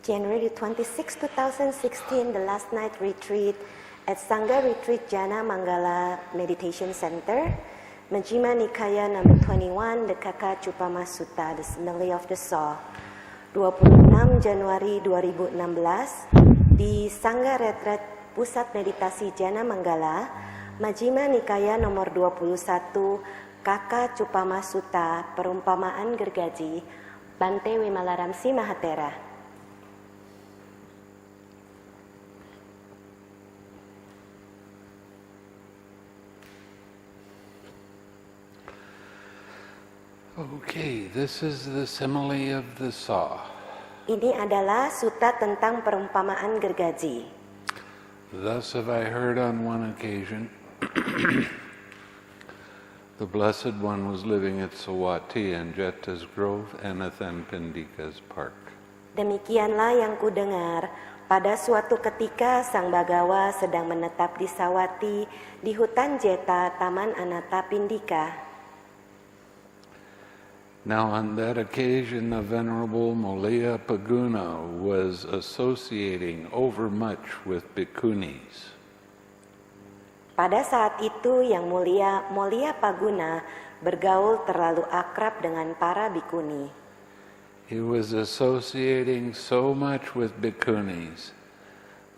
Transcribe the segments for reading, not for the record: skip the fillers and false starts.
January 26, 2016, the last night retreat at Sangha Retreat Jana Mangala Meditation Center, Majjhima Nikaya number 21, the Kakachupama Sutta, the Simile of the Saw, 26 Januari 2016, di Sangha Retreat Pusat Meditasi Jana Manggala, Majjhima Nikaya nomor 21, Kakachupama Sutta, Perumpamaan Gergaji, Bante Wimalaramsi Mahatera. Okay, this is the simile of the saw. Ini adalah sutta tentang perumpamaan gergaji. Thus have I heard on one occasion, the Blessed One was living at Savatthi and Jeta's Grove, Anathan Pendika's Park. Demikianlah yang kudengar, pada suatu ketika Sang Bagawa sedang menetap di Savatthi, di hutan Jeta, Taman Anata Pindika. Now on that occasion, the Venerable Molliya Paguna was associating overmuch with bhikkhunis. Pada saat itu yang mulia Molliya Paguna bergaul terlalu akrab dengan para bhikkhuni. He was associating so much with bhikkhunis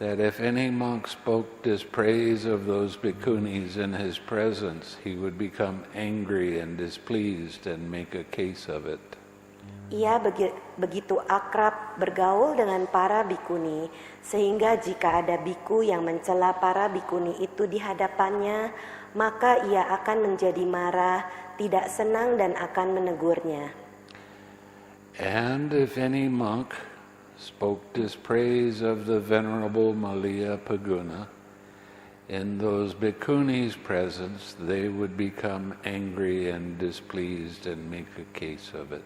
that if any monk spoke dispraise of those bhikkhunis in his presence, he would become angry and displeased and make a case of it. Ia begitu akrab bergaul dengan para bhikkhuni, sehingga jika ada bhikkhu yang mencela para bhikkhuni itu di hadapannya, maka ia akan menjadi marah, tidak senang dan akan menegurnya. And if any monk spoke dispraise of the Venerable Molliya Paguna, in those bhikkhunis' presence, they would become angry and displeased and make a case of it.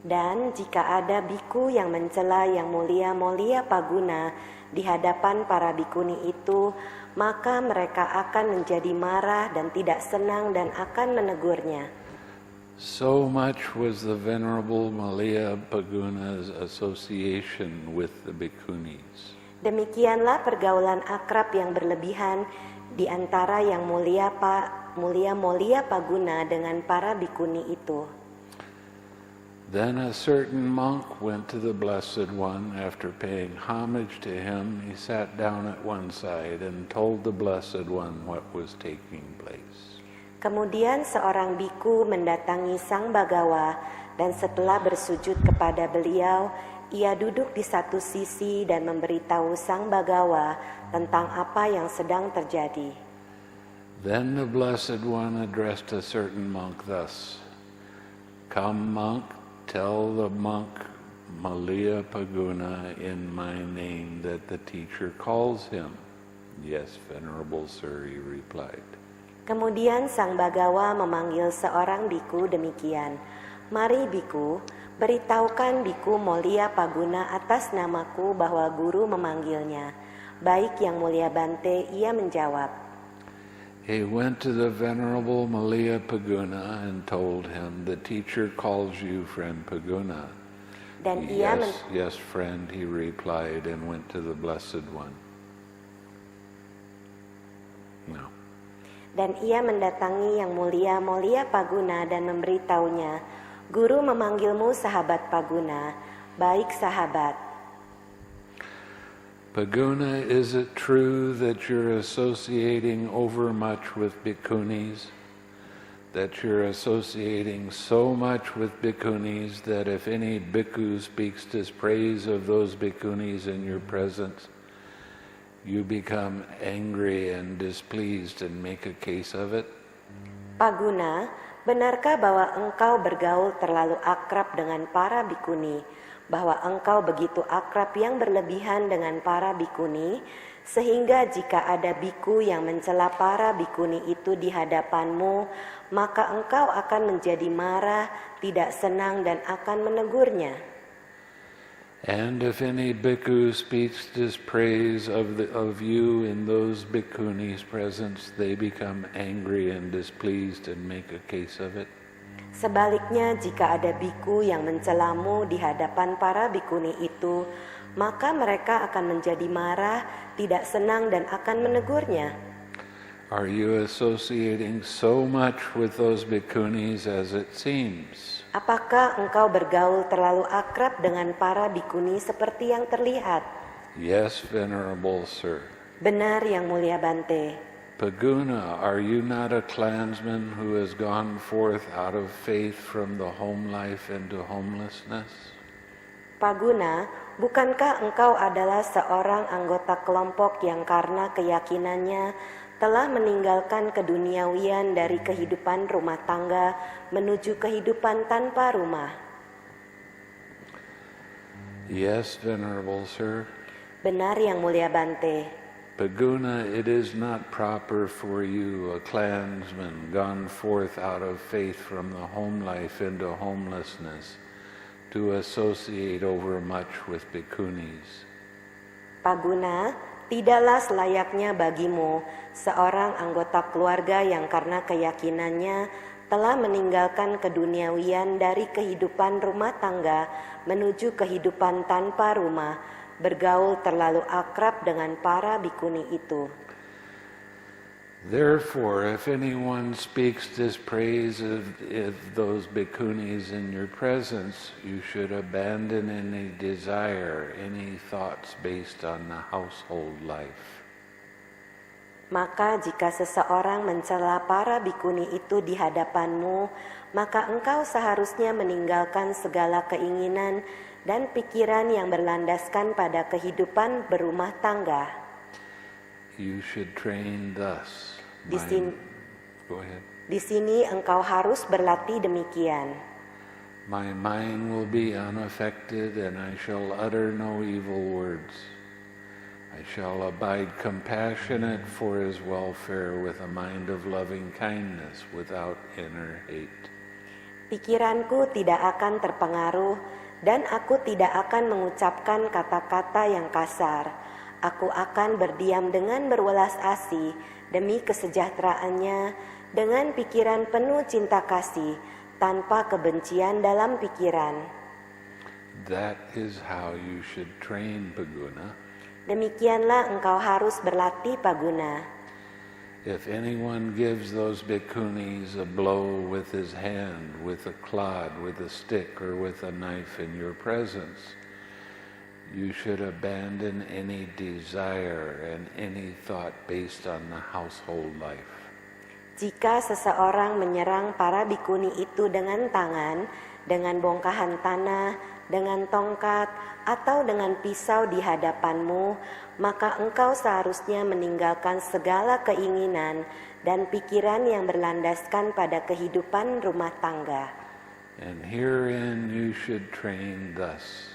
Dan jika ada bhikkhu yang mencela yang mulia Molliya Paguna di hadapan para bhikkhuni itu, maka mereka akan menjadi marah dan tidak senang dan akan menegurnya. So much was the Venerable Molliya Paguna's association with the bhikkhunis. Demikianlah pergaulan akrab yang berlebihan di antara yang mulia Molliya Paguna dengan para bhikkhuni itu. Then a certain monk went to the Blessed One. After paying homage to him, he sat down at one side and told the Blessed One what was taking place. Kemudian seorang bhikkhu mendatangi Sang Bagawa dan setelah bersujud kepada beliau, ia duduk di satu sisi dan memberitahu Sang Bagawa tentang apa yang sedang terjadi. Then the Blessed One addressed a certain monk thus, "Come, monk, tell the monk Molliya Paguna in my name that the teacher calls him." "Yes, Venerable Sir," he replied. Kemudian Sang Bagawa memanggil seorang bhikkhu demikian, "Mari bhikkhu, beritahukan bhikkhu Molliya Paguna atas namaku bahwa guru memanggilnya." "Baik yang mulia Bante," ia menjawab. He went to the Venerable Molliya Paguna and told him, "The teacher calls you, friend Paguna." Dan Yes, friend, he replied, and went to the Blessed One. No. Dan ia mendatangi yang mulia Molliya Paguna dan memberitahunya, "Guru memanggilmu sahabat Paguna." "Baik sahabat." Paguna, is it true that you're associating overmuch with bhikkhunis? That you're associating so much with bhikkhunis that if any bhikkhu speaks dispraise of those bhikkhunis in your presence, you become angry and displeased and make a case of it? Paguna, benarkah bahwa engkau bergaul terlalu akrab dengan para bhikkhuni, bahwa engkau begitu akrab yang berlebihan dengan para bhikkhuni, sehingga jika ada bhikkhu yang mencela para bhikkhuni itu di hadapanmu, maka engkau akan menjadi marah, tidak senang dan akan menegurnya? And if any bhikkhu speaks dispraise of you in those bhikkhunis' presence, they become angry and displeased and make a case of it. Sebaliknya, jika ada bhikkhu yang mencelamu di hadapan para bhikkhuni itu, maka mereka akan menjadi marah, tidak senang dan akan menegurnya. Are you associating so much with those bhikkhunis as it seems? Apakah engkau bergaul terlalu akrab dengan para bikuni seperti yang terlihat? Yes, Venerable Sir. Benar, Yang Mulia Bante. Paguna, are you not a clansman who has gone forth out of faith from the home life into homelessness? Paguna, bukankah engkau adalah seorang anggota kelompok yang karena keyakinannya telah meninggalkan keduniawian dari kehidupan rumah tangga menuju kehidupan tanpa rumah? Yes, Venerable Sir. Benar, Yang Mulia Bante. Paguna, it is not proper for you, a clansman gone forth out of faith from the home life into homelessness, to associate overmuch with bhikkhunis. Paguna, tidaklah selayaknya bagimu, seorang anggota keluarga yang karena keyakinannya telah meninggalkan keduniawian dari kehidupan rumah tangga menuju kehidupan tanpa rumah, bergaul terlalu akrab dengan para bikuni itu. Therefore, if anyone speaks dispraise of those bhikkhunis in your presence, you should abandon any desire, any thoughts based on the household life. Maka jika seseorang mencela para bikuni itu di hadapanmu, maka engkau seharusnya meninggalkan segala keinginan dan pikiran yang berlandaskan pada kehidupan berumah tangga. You should train thus. Go ahead. Di sini engkau harus berlatih demikian. My mind will be unaffected and I shall utter no evil words. I shall abide compassionate for his welfare with a mind of loving kindness without inner hate. Pikiranku tidak akan terpengaruh dan aku tidak akan mengucapkan kata-kata yang kasar. Aku akan berdiam dengan berwelas asih demi kesejahteraannya dengan pikiran penuh cinta kasih tanpa kebencian dalam pikiran. That is how you should train Paguna. Demikianlah engkau harus berlatih Paguna. If anyone gives those bhikkhunis a blow with his hand, with a clod, with a stick, or with a knife in your presence, you should abandon any desire and any thought based on the household life. Jika seseorang menyerang para bikuni itu dengan tangan, dengan bongkahan tanah, dengan tongkat, atau dengan pisau di hadapanmu, maka engkau seharusnya meninggalkan segala keinginan dan pikiran yang berlandaskan pada kehidupan rumah tangga. And herein you should train thus.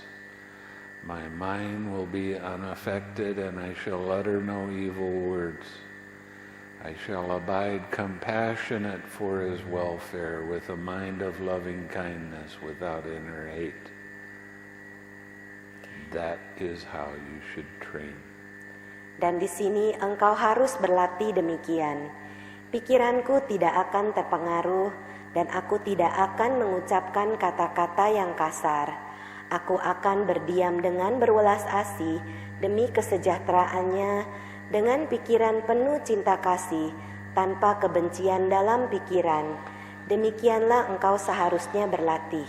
My mind will be unaffected and I shall utter no evil words. I shall abide compassionate for his welfare with a mind of loving kindness without inner hate. That is how you should train. Dan di sini engkau harus berlatih demikian. Pikiranku tidak akan terpengaruh dan aku tidak akan mengucapkan kata-kata yang kasar. Aku akan berdiam dengan berwelas asih demi kesejahteraannya dengan pikiran penuh cinta kasih tanpa kebencian dalam pikiran. Demikianlah engkau seharusnya berlatih.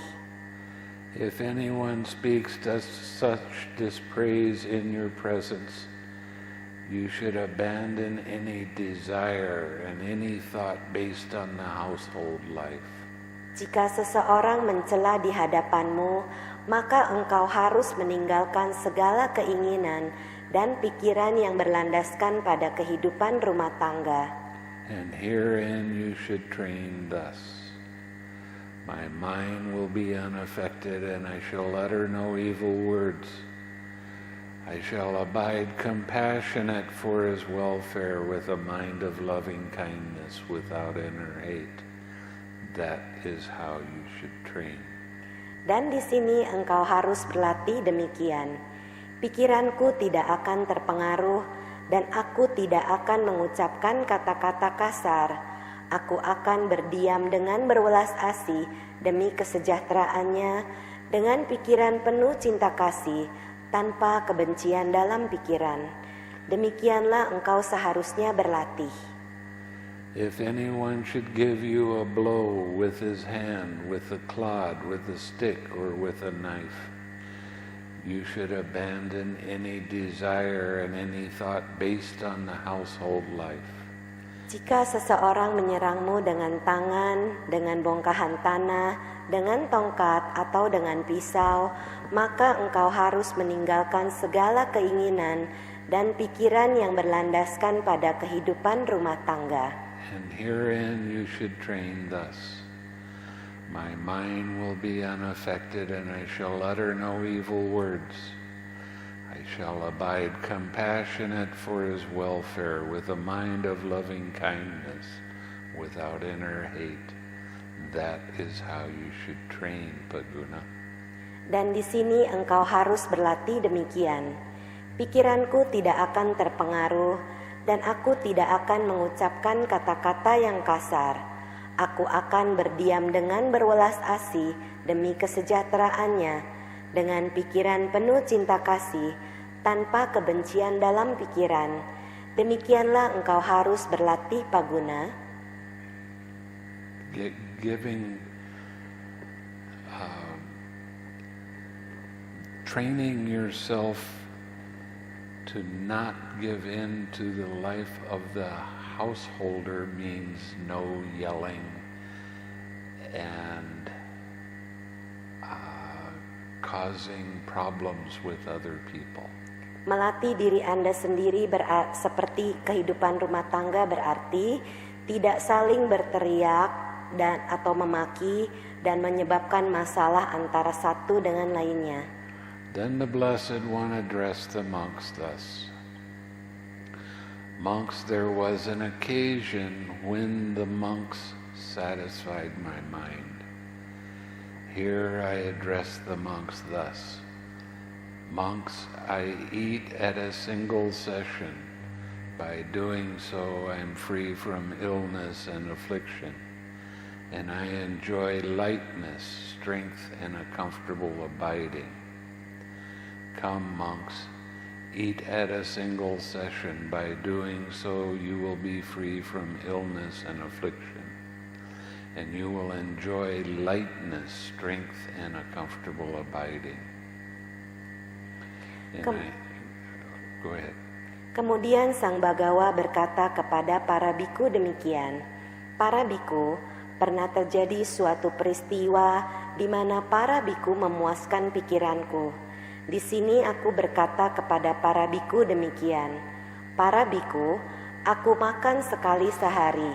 If anyone speaks such dispraise in your presence, you should abandon any desire and any thought based on the household life. Jika seseorang mencela di hadapanmu, maka engkau harus meninggalkan segala keinginan dan pikiran yang berlandaskan pada kehidupan rumah tangga. And herein you should train thus. My mind will be unaffected and I shall utter no evil words. I shall abide compassionate for his welfare with a mind of loving kindness without inner hate. That is how you should train. Dan di sini engkau harus berlatih demikian. Pikiranku tidak akan terpengaruh dan aku tidak akan mengucapkan kata-kata kasar. Aku akan berdiam dengan berwelas asih demi kesejahteraannya dengan pikiran penuh cinta kasih, tanpa kebencian dalam pikiran. Demikianlah engkau seharusnya berlatih. If anyone should give you a blow with his hand, with a clod, with a stick, or with a knife, you should abandon any desire and any thought based on the household life. Jika seseorang menyerangmu dengan tangan, dengan bongkahan tanah, dengan tongkat, atau dengan pisau, maka engkau harus meninggalkan segala keinginan dan pikiran yang berlandaskan pada kehidupan rumah tangga. And herein you should train thus. My mind will be unaffected, and I shall utter no evil words. I shall abide compassionate for his welfare, with a mind of loving kindness, without inner hate. That is how you should train Paguna. Dan di sini engkau harus berlatih demikian. Pikiranku tidak akan terpengaruh, dan aku tidak akan mengucapkan kata-kata yang kasar. Aku akan berdiam dengan berwelas asih demi kesejahteraannya, dengan pikiran penuh cinta kasih, tanpa kebencian dalam pikiran. Demikianlah engkau harus berlatih Paguna. Training yourself to not give in to the life of the householder means no yelling and causing problems with other people. Melatih diri Anda sendiri seperti kehidupan rumah tangga berarti tidak saling berteriak dan atau memaki dan menyebabkan masalah antara satu dengan lainnya. Then the Blessed One addressed the monks thus. Monks, there was an occasion when the monks satisfied my mind. Here I address the monks thus. Monks, I eat at a single session. By doing so, I am free from illness and affliction, and I enjoy lightness, strength, and a comfortable abiding. Come, monks, eat at a single session. By doing so, you will be free from illness and affliction, and you will enjoy lightness, strength, and a comfortable abiding. Go ahead. Kemudian Sang Bagawa berkata kepada para biku demikian, para biku, pernah terjadi suatu peristiwa di mana para biku memuaskan pikiranku. Di sini aku berkata kepada para biku demikian, para biku, aku makan sekali sehari.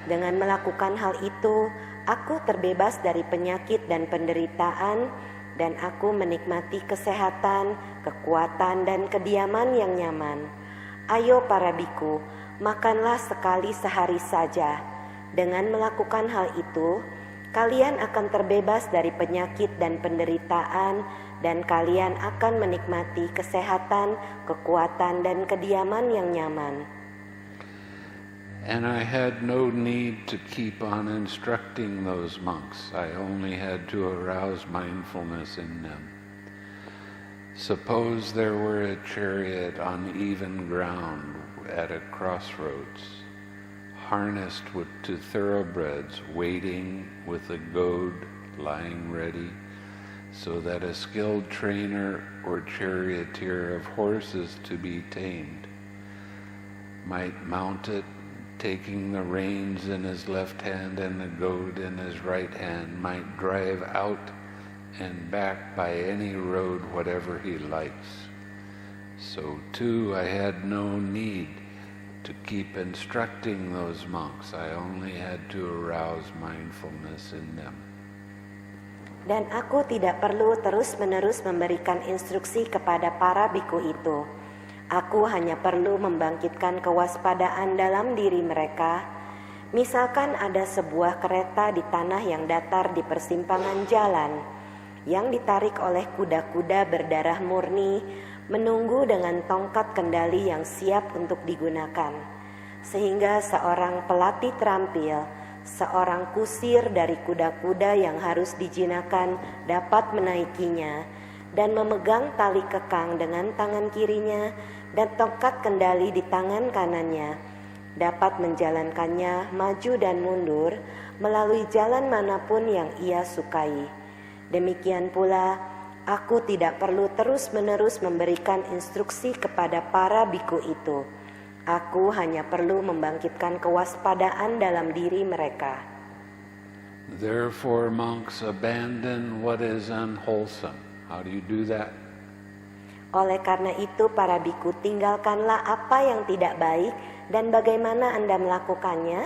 Dengan melakukan hal itu, aku terbebas dari penyakit dan penderitaan, dan aku menikmati kesehatan, kekuatan, dan kediaman yang nyaman. Ayo para biku, makanlah sekali sehari saja. Dengan melakukan hal itu, kalian akan terbebas dari penyakit dan penderitaan, dan kalian akan menikmati kesehatan, kekuatan, dan kediaman yang nyaman. And I had no need to keep on instructing those monks. I only had to arouse mindfulness in them. Suppose there were a chariot on even ground at a crossroads, harnessed to thoroughbreds, waiting with a goad lying ready, so that a skilled trainer or charioteer of horses to be tamed might mount it, taking the reins in his left hand and the goad in his right hand, might drive out and back by any road whatever he likes. So too I had no need to keep instructing those monks. I only had to arouse mindfulness in them. Dan aku tidak perlu terus-menerus memberikan instruksi kepada para biku itu. Aku hanya perlu membangkitkan kewaspadaan dalam diri mereka. Misalkan ada sebuah kereta di tanah yang datar di persimpangan jalan, yang ditarik oleh kuda-kuda berdarah murni, menunggu dengan tongkat kendali yang siap untuk digunakan. Sehingga seorang pelatih terampil, seorang kusir dari kuda-kuda yang harus dijinakan dapat menaikinya dan memegang tali kekang dengan tangan kirinya dan tongkat kendali di tangan kanannya, dapat menjalankannya maju dan mundur melalui jalan manapun yang ia sukai. Demikian pula, aku tidak perlu terus-menerus memberikan instruksi kepada para biku itu. Aku hanya perlu membangkitkan kewaspadaan dalam diri mereka. Therefore, monks, abandon what is unwholesome. How do you do that? Oleh karena itu, para biku, tinggalkanlah apa yang tidak baik dan bagaimana Anda melakukannya?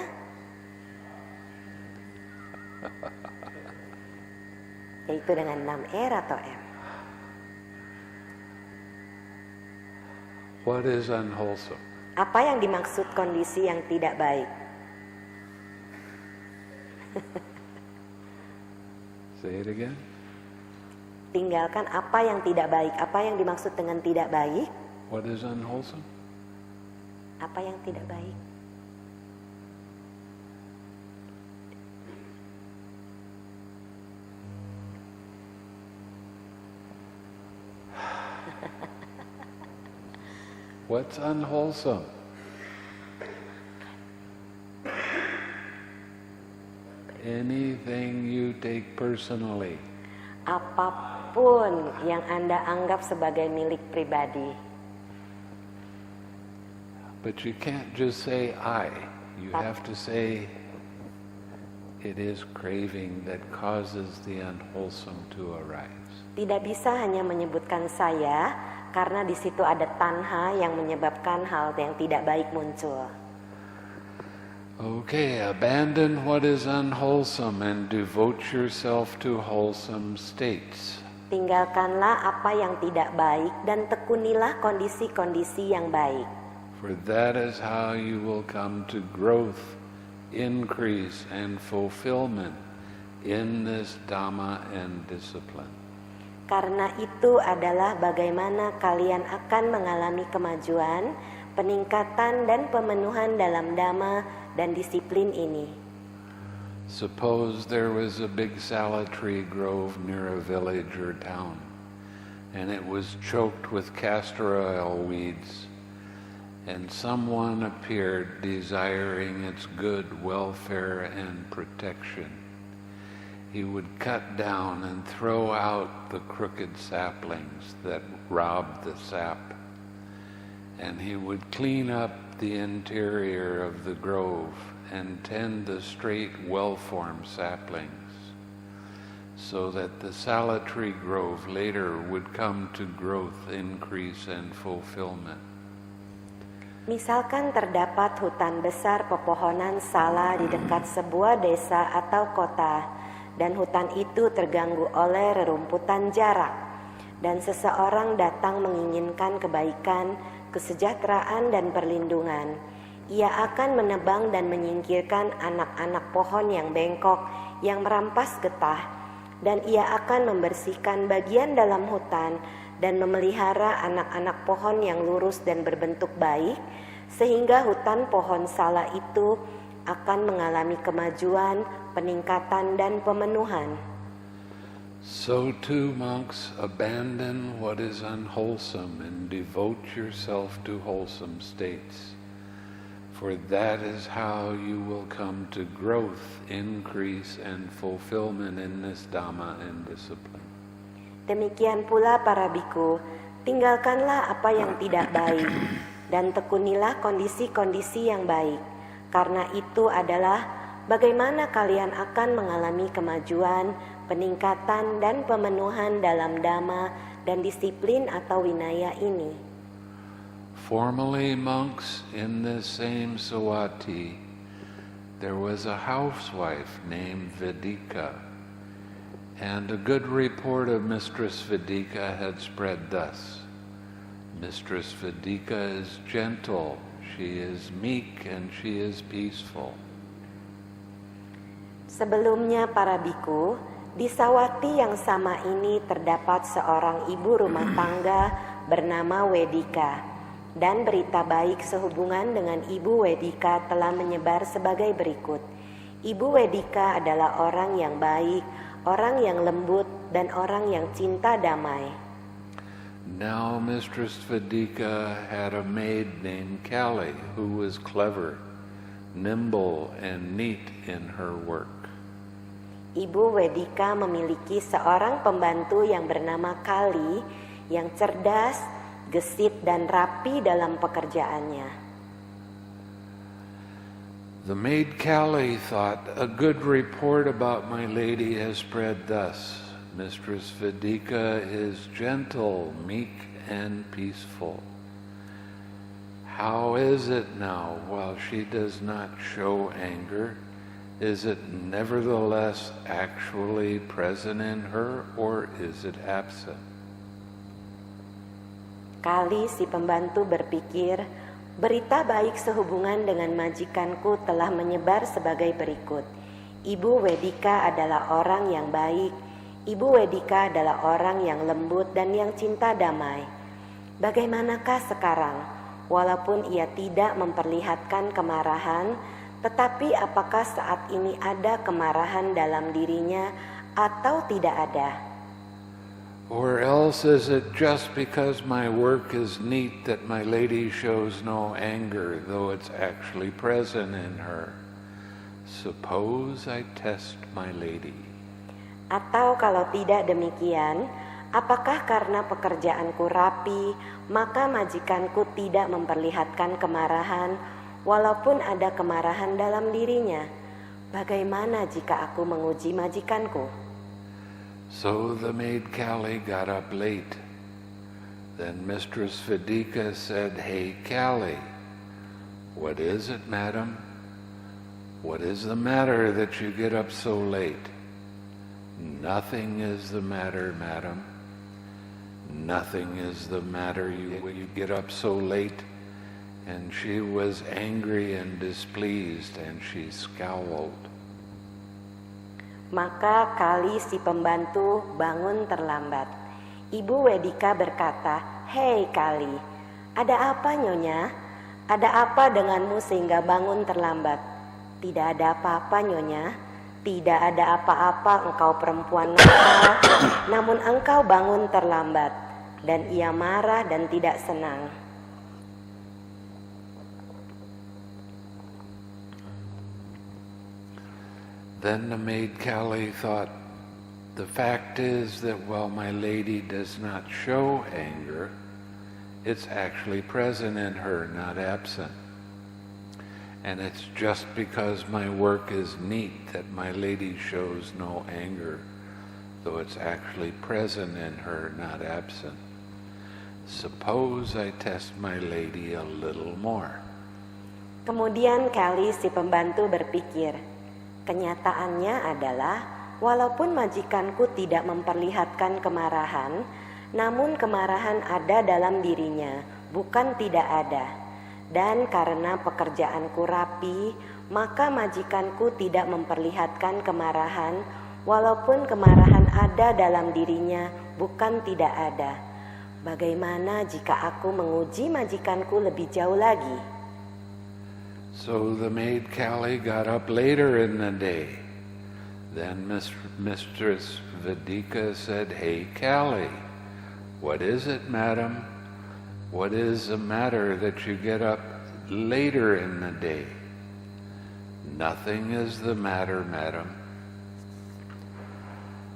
Yaitu dengan 6R atau M. What is unwholesome? Apa yang dimaksud kondisi yang tidak baik? Say it again. Tinggalkan apa yang tidak baik. Apa yang dimaksud dengan tidak baik? What is unwholesome? Apa yang tidak baik? What's unwholesome? Anything you take personally. Apapun yang Anda anggap sebagai milik pribadi. But you can't just say I. You have to say it is craving that causes the unwholesome to arise. Tidak bisa hanya menyebutkan saya, karena di situ ada tanha yang menyebabkan hal yang tidak baik muncul. Okay, abandon what is unwholesome and devote yourself to wholesome states. Tinggalkanlah apa yang tidak baik dan tekunilah kondisi-kondisi yang baik. For that is how you will come to growth, increase, and fulfillment in this Dhamma and discipline. Karena itu adalah bagaimana kalian akan mengalami kemajuan, peningkatan dan pemenuhan dalam Dhamma dan disiplin ini. Suppose there was a big salad tree grove near a village or town, and it was choked with castor oil weeds, and someone appeared desiring its good welfare and protection. He would cut down and throw out the crooked saplings that robbed the sap, and he would clean up the interior of the grove and tend the straight, well-formed saplings, so that the salad tree grove later would come to growth, increase, and fulfillment. Misalkan terdapat hutan besar pepohonan sala di dekat sebuah desa atau kota, dan hutan itu terganggu oleh rerumputan jarak, dan seseorang datang menginginkan kebaikan, kesejahteraan, dan perlindungan. Ia akan menebang dan menyingkirkan anak-anak pohon yang bengkok yang merampas getah, dan ia akan membersihkan bagian dalam hutan dan memelihara anak-anak pohon yang lurus dan berbentuk baik, sehingga hutan pohon sala itu akan mengalami kemajuan, peningkatan, dan pemenuhan. So too, monks, abandon what is unwholesome and devote yourself to wholesome states. For that is how you will come to growth, increase, and fulfillment in this Dhamma and discipline. Demikian pula para biku, tinggalkanlah apa yang tidak baik dan tekunilah kondisi-kondisi yang baik. Karena itu adalah bagaimana kalian akan mengalami kemajuan, peningkatan, dan pemenuhan dalam Dhamma dan disiplin atau winaya ini. Formerly, monks, in this same Sawati, there was a housewife named Vedika, and a good report of Mistress Vedika had spread thus. Mistress Vedika is gentle, she is meek, and she is peaceful. Sebelumnya para biku, di Sawati yang sama ini terdapat seorang ibu rumah tangga bernama Vedika, dan berita baik sehubungan dengan ibu Vedika telah menyebar sebagai berikut. Ibu Wedika adalah orang yang baik, orang yang lembut, dan orang yang cinta damai. Now Mistress Vedika had a maid named Callie who was clever, nimble, and neat in her work. Ibu Wedika memiliki seorang pembantu yang bernama Kali, yang cerdas, gesit, dan rapi dalam pekerjaannya. The maid Callie thought, "A good report about my lady has spread thus. Mistress Vedika is gentle, meek, and peaceful. How is it now, while she does not show anger? Is it nevertheless actually present in her, or is it absent?" Kali si pembantu berpikir, berita baik sehubungan dengan majikanku telah menyebar sebagai berikut. Ibu Wedika adalah orang yang baik. Ibu Wedika adalah orang yang lembut dan yang cinta damai. Bagaimanakah sekarang? Walaupun ia tidak memperlihatkan kemarahan, tetapi apakah saat ini ada kemarahan dalam dirinya atau tidak ada? Or else is it just because my work is neat that my lady shows no anger, though it's actually present in her? Suppose I test my lady. Atau kalau tidak demikian, apakah karena pekerjaanku rapi, maka majikanku tidak memperlihatkan kemarahan, walaupun ada kemarahan dalam dirinya? Bagaimana jika aku menguji majikanku? So the maid Callie got up late. Then Mistress Vedika said, "Hey, Callie, what is it, madam? What is the matter that you get up so late?" "Nothing is the matter, madam. Nothing is the matter. You get up so late." And she was angry and displeased, and she scowled. Maka Kali si pembantu bangun terlambat. Ibu Wedika berkata, "Hei Kali, ada apa nyonya? Ada apa denganmu sehingga bangun terlambat?" "Tidak ada apa-apa nyonya. Tidak ada apa-apa, engkau perempuan nakal, namun engkau bangun terlambat." Dan ia marah dan tidak senang. Then the maid Callie thought, "The fact is that while my lady does not show anger, it's actually present in her, not absent. And it's just because my work is neat that my lady shows no anger, though it's actually present in her, not absent. Suppose I test my lady a little more." Kemudian Kali si pembantu berpikir, kenyataannya adalah walaupun majikanku tidak memperlihatkan kemarahan, namun kemarahan ada dalam dirinya, bukan tidak ada. Dan karena pekerjaanku rapi, maka majikanku tidak memperlihatkan kemarahan, walaupun kemarahan ada dalam dirinya, bukan tidak ada. Bagaimana jika aku menguji majikanku lebih jauh lagi? So the maid Callie got up later in the day. Then Mistress Vedika said, "Hey Callie, what is it, madam? What is the matter that you get up later in the day?" "Nothing is the matter, madam."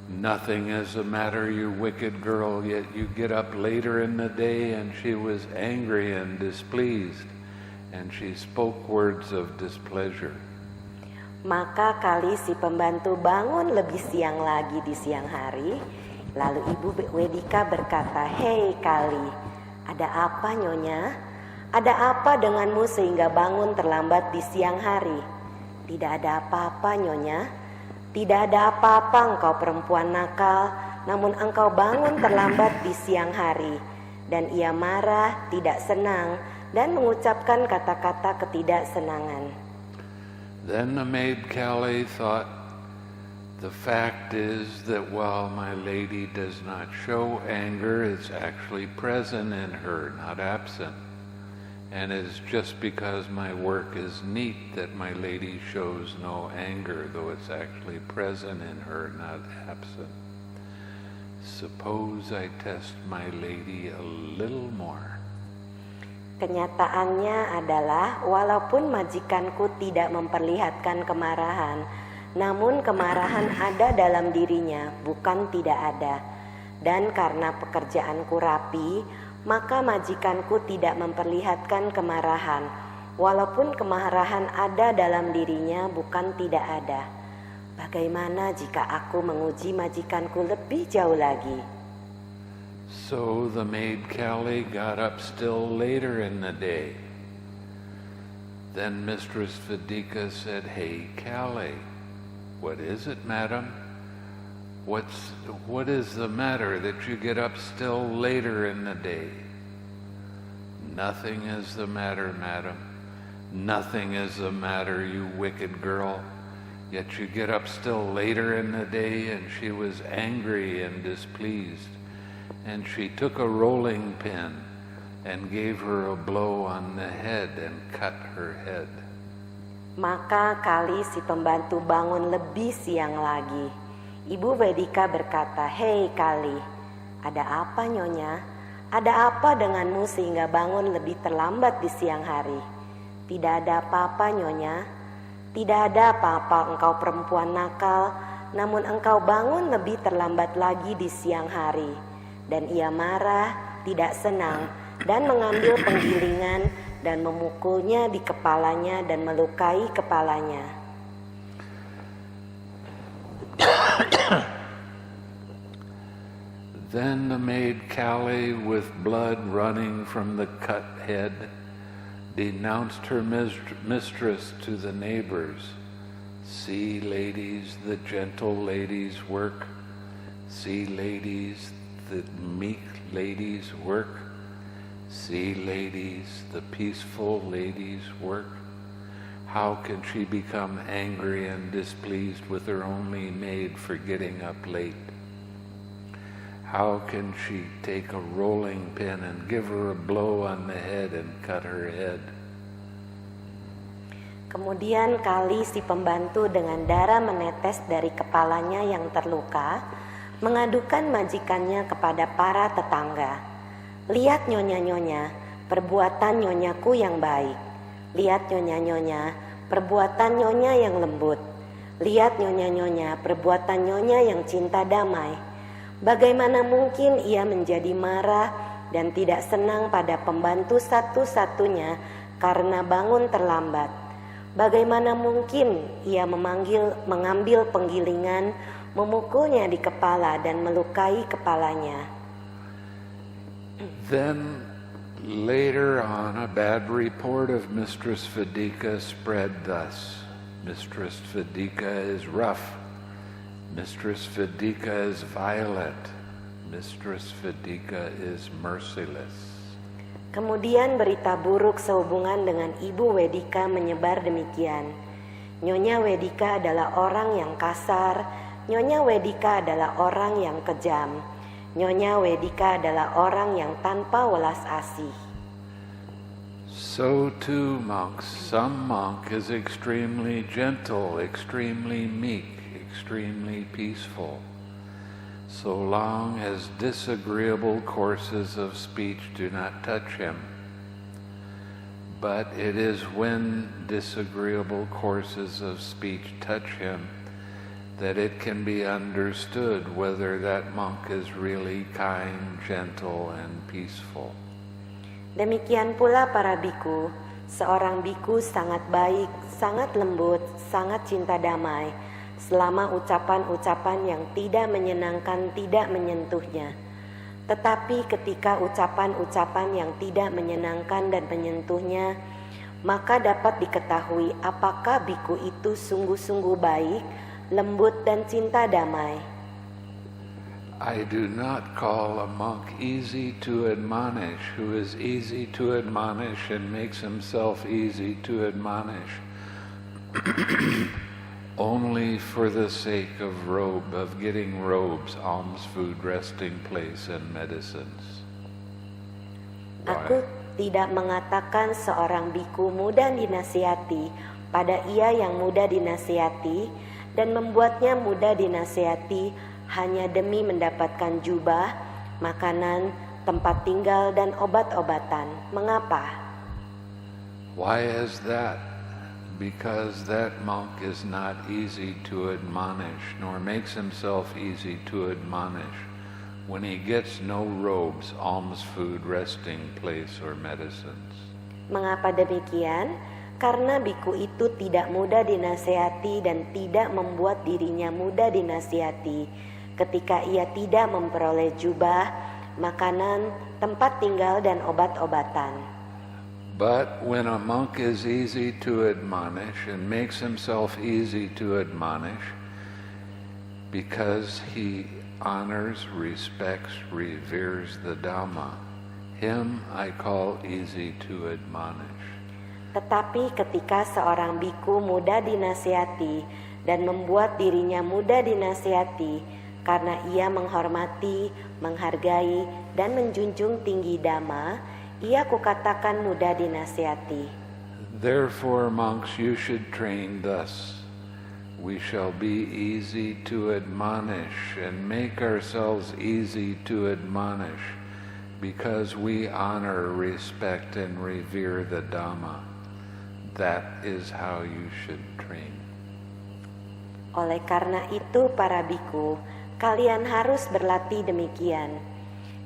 "Nothing is the matter, you wicked girl, yet you get up later in the day." And she was angry and displeased, and she spoke words of displeasure. Maka Kali si pembantu bangun lebih siang lagi di siang hari. Lalu Ibu Wedika berkata, "Hei Kali, ada apa nyonya? Ada apa denganmu sehingga bangun terlambat di siang hari?" "Tidak ada apa-apa nyonya. Tidak ada apa-apa, engkau perempuan nakal, namun engkau bangun terlambat di siang hari." Dan ia marah, tidak senang, dan mengucapkan kata-kata ketidaksenangan. Then the maid Callie thought, "The fact is that while my lady does not show anger, it's actually present in her, not absent. And it's just because my work is neat that my lady shows no anger, though it's actually present in her, not absent. Suppose I test my lady a little more. Kenyataannya adalah walaupun majikanku tidak memperlihatkan kemarahan, namun kemarahan ada dalam dirinya, bukan tidak ada. Dan karena pekerjaanku rapi, maka majikanku tidak memperlihatkan kemarahan, walaupun kemarahan ada dalam dirinya, bukan tidak ada. Bagaimana jika aku menguji majikanku lebih jauh lagi? So the maid Callie got up still later in the day. Then Mistress Vedika said, "Hey, Callie, what is it, madam? What is the matter that you get up still later in the day?" "Nothing is the matter, madam. Nothing is the matter, you wicked girl. Yet you get up still later in the day." And she was angry and displeased. And she took a rolling pin and gave her a blow on the head and cut her head. Maka Kali si pembantu bangun lebih siang lagi. Ibu Vedika berkata, "Hei Kali, ada apa nyonya? Ada apa denganmu sehingga bangun lebih terlambat di siang hari?" "Tidak ada apa-apa nyonya. Tidak ada apa-apa, engkau perempuan nakal, namun engkau bangun lebih terlambat lagi di siang hari." Dan ia marah, tidak senang, dan mengambil penggilingan dan memukulnya di kepalanya dan melukai kepalanya. Then the maid Callie, with blood running from the cut head, denounced her mistress to the neighbors. "See, ladies, the gentle ladies work. See, ladies, the meek ladies work. See, ladies, the peaceful ladies work. How can she become angry and displeased with her only maid for getting up late? How can she take a rolling pin and give her a blow on the head and cut her head?" Kemudian Kali si pembantu dengan darah menetes dari kepalanya yang terluka, mengadukan majikannya kepada para tetangga. "Lihat nyonya-nyonya, perbuatan nyonyaku yang baik. Lihat nyonya-nyonya, perbuatan nyonya yang lembut. Lihat nyonya-nyonya, perbuatan nyonya yang cinta damai. Bagaimana mungkin ia menjadi marah dan tidak senang pada pembantu satu-satunya karena bangun terlambat? Bagaimana mungkin ia mengambil penggilingan, memukulnya di kepala dan melukai kepalanya?" Then later on, a bad report of Mistress Vedika spread thus: "Mistress Vedika is rough. Mistress Vedika is violent. Mistress Vedika is merciless." Kemudian berita buruk sehubungan dengan Ibu Vedika menyebar demikian. "Nyonya Vedika adalah orang yang kasar. Nyonya Vedika adalah orang yang kejam. Nyonya Vedika adalah orang yang tanpa welas asih." So too, monks, some monk is extremely gentle, extremely meek, extremely peaceful, so long as disagreeable courses of speech do not touch him. But it is when disagreeable courses of speech touch him that it can be understood whether that monk is really kind, gentle, and peaceful. Demikian pula para biku. Seorang biku sangat baik, sangat lembut, sangat cinta damai, selama ucapan-ucapan yang tidak menyenangkan tidak menyentuhnya. Tetapi ketika ucapan-ucapan yang tidak menyenangkan dan menyentuhnya, maka dapat diketahui apakah biku itu sungguh-sungguh baik, lembut dan cinta damai. I do not call a monk easy to admonish, who is easy to admonish and makes himself easy to admonish, only for the sake of getting robes, alms, food, resting place, and medicines. Aku tidak mengatakan seorang biku mudah dinasihati pada ia yang mudah dinasihati dan membuatnya mudah dinasihati hanya demi mendapatkan jubah, makanan, tempat tinggal dan obat-obatan. Mengapa? Why is that? Because that monk is not easy to admonish, nor makes himself easy to admonish when he gets no robes, alms, food, resting place, or medicines. Mengapa demikian? Karena biku itu tidak mudah dinasihati dan tidak membuat dirinya mudah dinasihati ketika ia tidak memperoleh jubah, makanan, tempat tinggal dan obat-obatan. But when a monk is easy to admonish and makes himself easy to admonish because he honors, respects, reveres the Dhamma, him I call easy to admonish. Tetapi ketika seorang biku mudah dinasihati dan membuat dirinya mudah dinasihati karena ia menghormati, menghargai, dan menjunjung tinggi Dhamma, ia kukatakan mudah dinasihati. Therefore, monks, you should train thus. We shall be easy to admonish and make ourselves easy to admonish because we honor, respect, and revere the Dhamma. That is how you should train. Oleh karena itu, para biku, kalian harus berlatih demikian.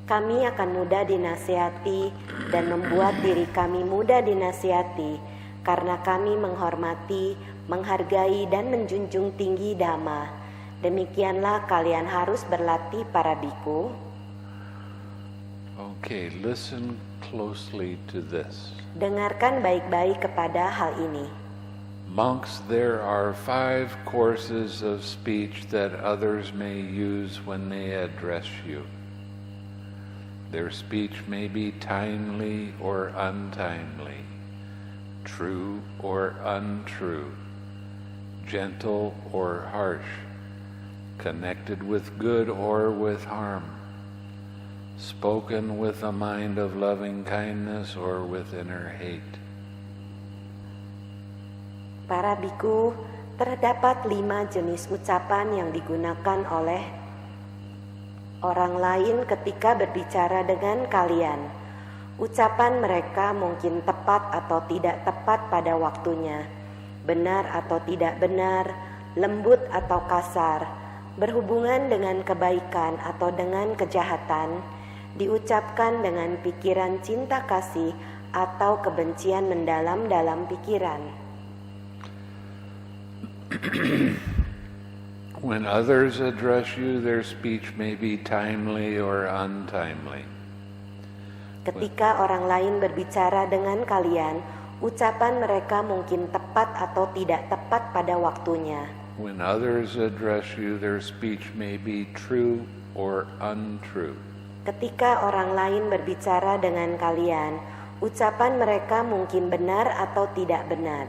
Kami akan mudah dinasihati dan membuat diri kami mudah dinasihati karena kami menghormati, menghargai, dan menjunjung tinggi Dhamma. Demikianlah kalian harus berlatih, para biku. Okay, listen closely to this. Dengarkan baik-baik kepada hal ini. Monks, there are 5 courses of speech that others may use when they address you. Their speech may be timely or untimely, true or untrue, gentle or harsh, connected with good or with harm, spoken with a mind of loving kindness or with inner hate. Para biku, terdapat 5 jenis ucapan yang digunakan oleh orang lain ketika berbicara dengan kalian. Ucapan mereka mungkin tepat atau tidak tepat pada waktunya, benar atau tidak benar, lembut atau kasar, berhubungan dengan kebaikan atau dengan kejahatan, diucapkan dengan pikiran cinta kasih atau kebencian mendalam dalam pikiran. When others address you, their speech may be timely or untimely. Ketika orang lain berbicara dengan kalian, ucapan mereka mungkin tepat atau tidak tepat pada waktunya. When others address you, their speech may be true or untrue. Ketika orang lain berbicara dengan kalian, ucapan mereka mungkin benar atau tidak benar.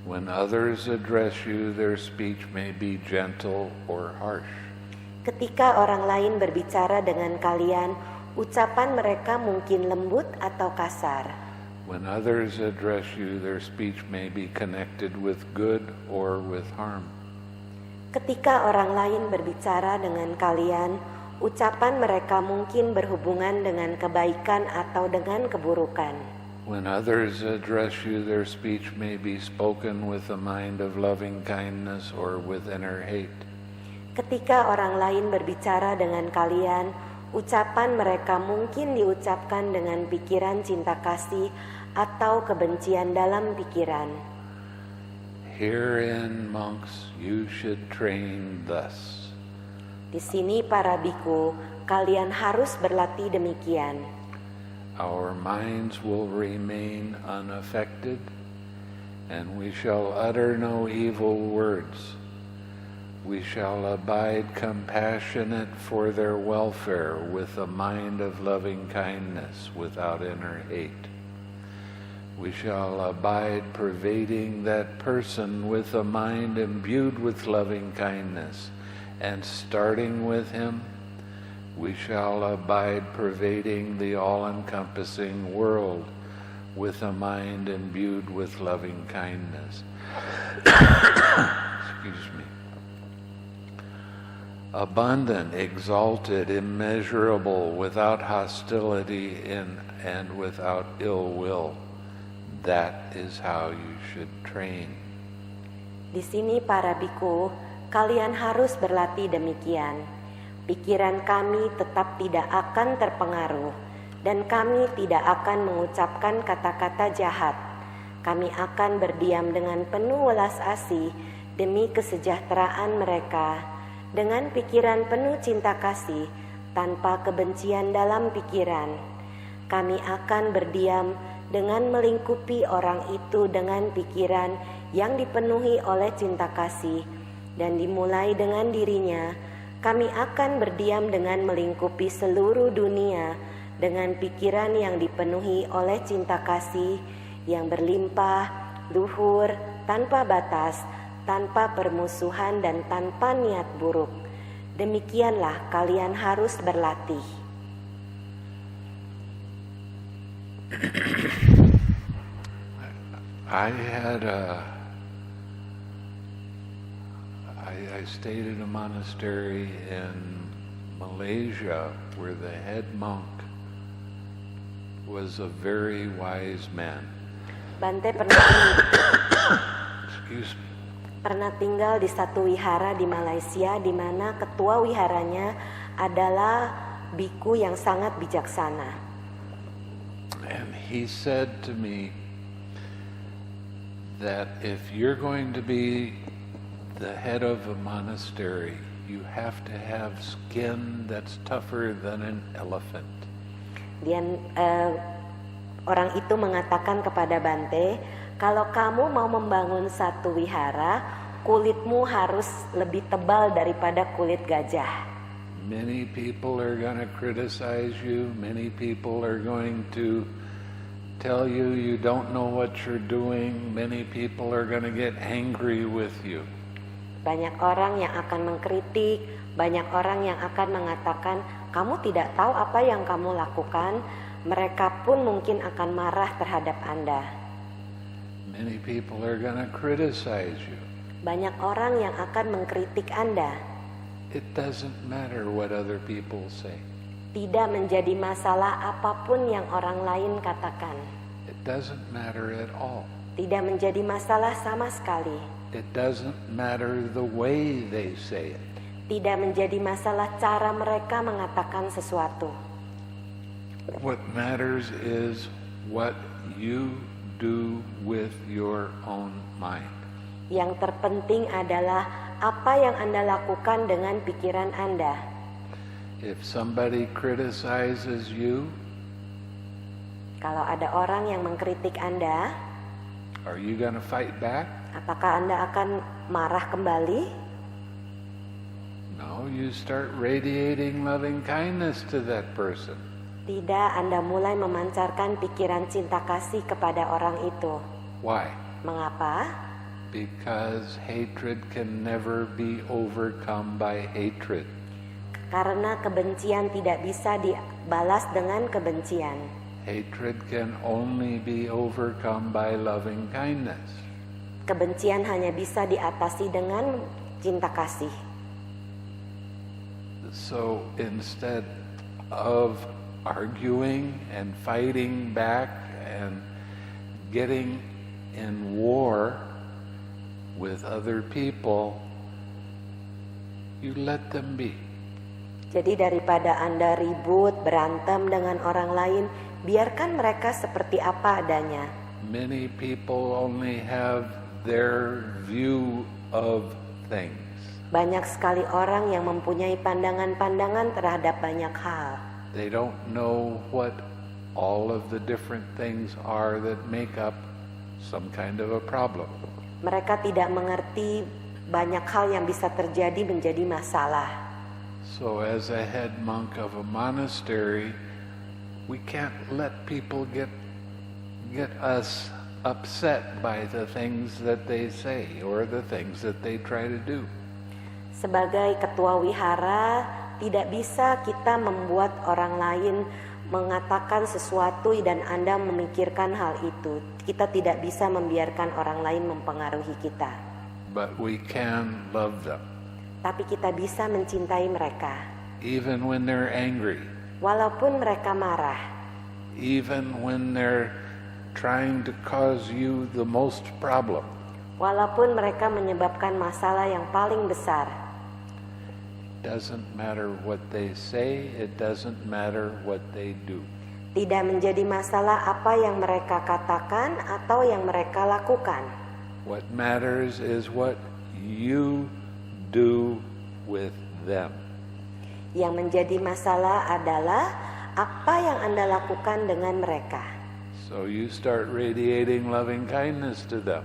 When others address you, their speech may be gentle or harsh. Ketika orang lain berbicara dengan kalian, ucapan mereka mungkin lembut atau kasar. When others address you, their speech may be connected with good or with harm. Ketika orang lain berbicara dengan kalian, ucapan mereka mungkin berhubungan dengan kebaikan atau dengan keburukan. When others address you, their speech may be spoken with a mind of loving kindness or with inner hate. Ketika orang lain berbicara dengan kalian, ucapan mereka mungkin diucapkan dengan pikiran cinta kasih atau kebencian dalam pikiran. Herein, monks, you should train thus. Di sini, para biku, kalian harus berlatih demikian. Our minds will remain unaffected, and we shall utter no evil words. We shall abide compassionate for their welfare with a mind of loving kindness without inner hate. We shall abide pervading that person with a mind imbued with loving kindness, and starting with him, We shall abide pervading the all-encompassing world with a mind imbued with loving kindness. Excuse me. Abundant, exalted, immeasurable, without hostility and without ill will. That is how you should train. Di sini para biku, kalian harus berlatih demikian. Pikiran kami tetap tidak akan terpengaruh dan kami tidak akan mengucapkan kata-kata jahat. Kami akan berdiam dengan penuh welas asih demi kesejahteraan mereka. Dengan pikiran penuh cinta kasih, tanpa kebencian dalam pikiran. Kami akan berdiam dengan melingkupi orang itu dengan pikiran yang dipenuhi oleh cinta kasih. Dan dimulai dengan dirinya, kami akan berdiam dengan melingkupi seluruh dunia dengan pikiran yang dipenuhi oleh cinta kasih yang berlimpah, luhur, tanpa batas, tanpa permusuhan dan tanpa niat buruk. Demikianlah kalian harus berlatih. I stayed in a monastery in Malaysia where the head monk was a very wise man. Bante Excuse me. pernah tinggal di satu wihara di Malaysia di mana ketua wiharanya adalah biku yang sangat bijaksana. And he said to me that if you're going to be the head of a monastery, you have to have skin that's tougher than an elephant. Dan orang itu mengatakan kepada Bante, kalau kamu mau membangun satu wihara, kulitmu harus lebih tebal daripada kulit gajah. Many people are going to criticize you. Many people are going to tell you you don't know what you're doing. Many people are going to get angry with you. Banyak orang yang akan mengkritik, banyak orang yang akan mengatakan kamu tidak tahu apa yang kamu lakukan. Mereka pun mungkin akan marah terhadap Anda. Many people are going to criticize you. Banyak orang yang akan mengkritik Anda. It doesn't matter what other people say. Tidak menjadi masalah apapun yang orang lain katakan. It doesn't matter at all. Tidak menjadi masalah sama sekali. It doesn't matter the way they say it. Tidak menjadi masalah cara mereka mengatakan sesuatu. What matters is what you do with your own mind. Yang terpenting adalah apa yang Anda lakukan dengan pikiran Anda. If somebody criticizes you, kalau ada orang yang mengkritik Anda, are you going to fight back? apakah Anda akan marah kembali? No, you start radiating loving kindness to that person. Tidak, Anda mulai memancarkan pikiran cinta kasih kepada orang itu. Why? Mengapa? Because hatred can never be overcome by hatred. Karena kebencian tidak bisa dibalas dengan kebencian. Hatred can only be overcome by loving kindness. Kebencian hanya bisa diatasi dengan cinta kasih. So instead of arguing and fighting back and getting in war with other people, you let them be. Jadi daripada Anda ribut, berantem dengan orang lain, biarkan mereka seperti apa adanya. Many people only have their view of things. Banyak sekali orang yang mempunyai pandangan-pandangan terhadap banyak hal. They don't know what all of the different things are that make up some kind of a problem. Mereka tidak mengerti banyak hal yang bisa terjadi menjadi masalah. So as a head monk of a monastery, we can't let people get us upset by the things that they say or the things that they try to do. Sebagai ketua wihara, Tidak bisa kita membuat orang lain mengatakan sesuatu dan Anda memikirkan hal itu. Kita tidak bisa membiarkan orang lain mempengaruhi kita. But we can love them, Tapi kita bisa mencintai mereka. even when they're angry, Walaupun mereka marah, even when they're trying to cause you the most problem. walaupun mereka menyebabkan masalah yang paling besar. Doesn't matter what they say, it doesn't matter what they do. Tidak menjadi masalah apa yang mereka katakan atau yang mereka lakukan. What matters is what you do with them. Yang menjadi masalah adalah apa yang Anda lakukan dengan mereka. So you start radiating loving kindness to them.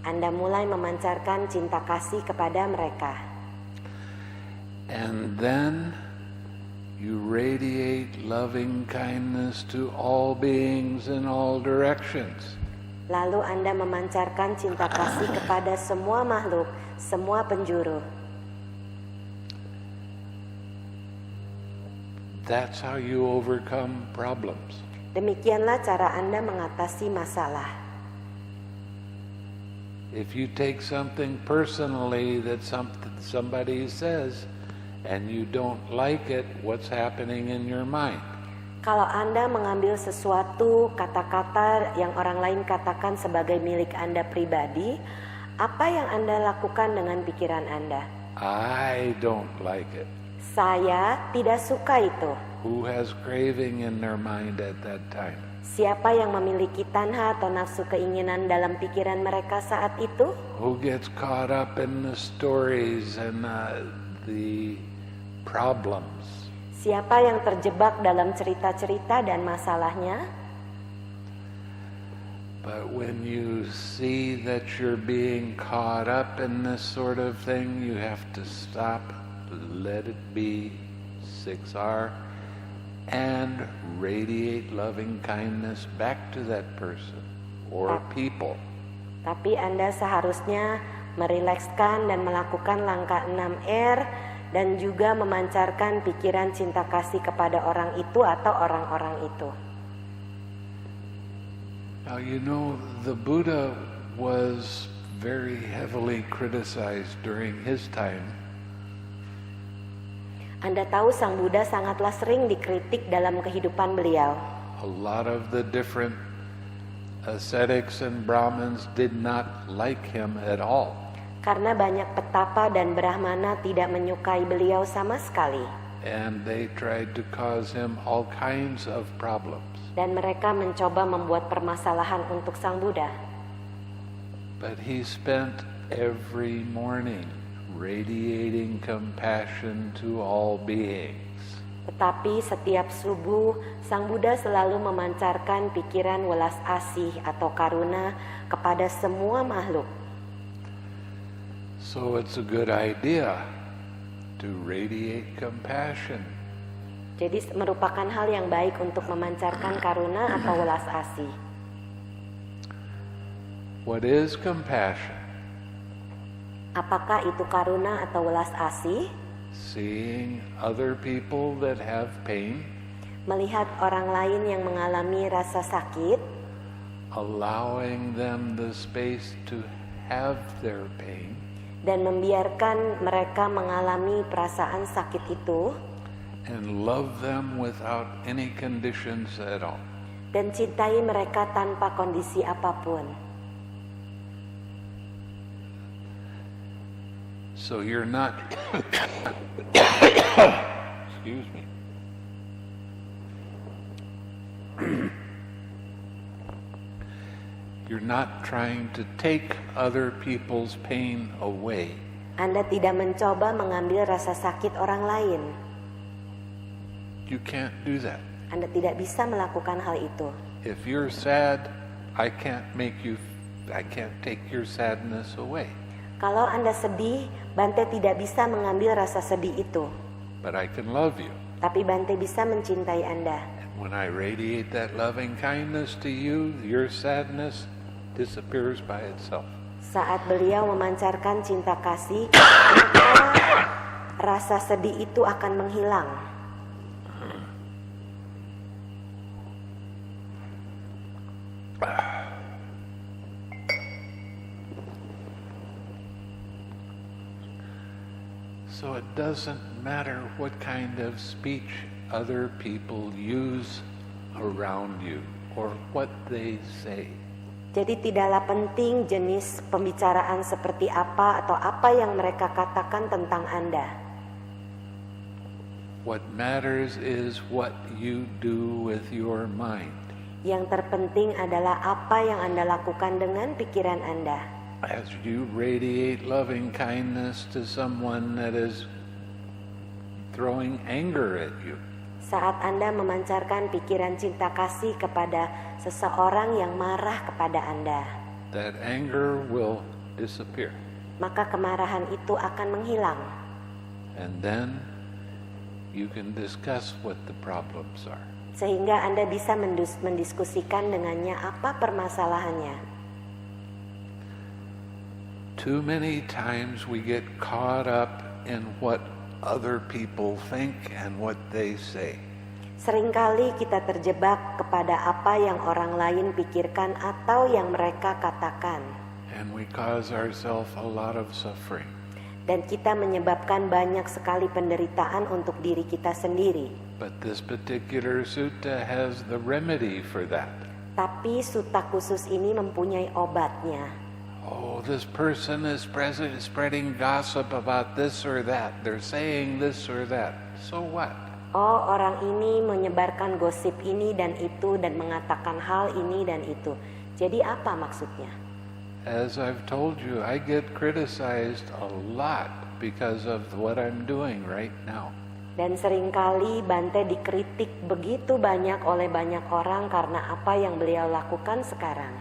Anda mulai memancarkan cinta kasih kepada mereka. And then you radiate loving kindness to all beings in all directions. Lalu Anda memancarkan cinta kasih kepada semua makhluk, semua penjuru. That's how you overcome problems. Demikianlah cara Anda mengatasi masalah. If you take something personally that somebody says and you don't like it, what's happening in your mind? Kalau Anda mengambil sesuatu kata-kata yang orang lain katakan sebagai milik Anda pribadi, apa yang Anda lakukan dengan pikiran Anda? I don't like it. Saya tidak suka itu. Who has craving in their mind at that time? Siapa yang memiliki tanha atau nafsu keinginan dalam pikiran mereka saat itu? Who gets caught up in the stories and the problems? Siapa yang terjebak dalam cerita-cerita dan masalahnya? But when you see that you're being caught up in this sort of thing, you have to stop, let it be, 6R, and radiate loving kindness back to that person or people. Tapi Anda seharusnya merilekskan dan melakukan langkah 6R dan juga memancarkan pikiran cinta kasih kepada orang itu atau orang-orang itu. Now you know the Buddha was very heavily criticized during his time. Anda tahu Sang Buddha sangatlah sering dikritik dalam kehidupan beliau. A lot of the different ascetics and Brahmins did not like him at all. Karena banyak petapa dan brahmana tidak menyukai beliau sama sekali. And they tried to cause him all kinds of problems. Dan mereka mencoba membuat permasalahan untuk Sang Buddha. But he spent every morning radiating compassion to all beings. Tetapi setiap subuh, Sang Buddha selalu memancarkan pikiran welas asih atau karuna kepada semua makhluk. So it's a good idea to radiate compassion. Jadi merupakan hal yang baik untuk memancarkan karuna atau welas asih. What is compassion? Apakah itu karuna atau welas asih? Seeing other people that have pain, Melihat orang lain yang mengalami rasa sakit, allowing them the space to have their pain, dan membiarkan mereka mengalami perasaan sakit itu, and love them without any conditions at all. dan cintai mereka tanpa kondisi apapun. So you're not, excuse me. You're not trying to take other people's pain away. Anda tidak mencoba mengambil rasa sakit orang lain. You can't do that. Anda tidak bisa melakukan hal itu. If you're sad, I can't take your sadness away. Kalau Anda sedih, Bante tidak bisa mengambil rasa sedih itu. But I can love you. Tapi Bante bisa mencintai Anda. And when I radiate that loving kindness to you, your sadness disappears by itself. Saat beliau memancarkan cinta kasih, maka rasa sedih itu akan menghilang. So it doesn't matter what kind of speech other people use around you or what they say. Jadi tidaklah penting jenis pembicaraan seperti apa atau apa yang mereka katakan tentang Anda. What matters is what you do with your mind. Yang terpenting adalah apa yang Anda lakukan dengan pikiran Anda. As you radiate loving kindness to someone that is throwing anger at you, Saat Anda memancarkan pikiran cinta kasih kepada seseorang yang marah kepada Anda, that anger will disappear. maka kemarahan itu akan menghilang. And then you can discuss what the problems are. Sehingga Anda bisa mendiskusikan dengannya apa permasalahannya. Too many times we get caught up in what other people think and what they say. Seringkali kita terjebak kepada apa yang orang lain pikirkan atau yang mereka katakan. And we cause ourselves a lot of suffering. Dan kita menyebabkan banyak sekali penderitaan untuk diri kita sendiri. But this particular sutta has the remedy for that. Tapi sutta khusus ini mempunyai obatnya. Oh, this person is spreading gossip about this or that. They're saying this or that. So what? Oh, orang ini menyebarkan gosip ini dan itu dan mengatakan hal ini dan itu. Jadi apa maksudnya? As I've told you, I get criticized a lot because of what I'm doing right now. Dan seringkali Bante dikritik begitu banyak oleh banyak orang karena apa yang beliau lakukan sekarang.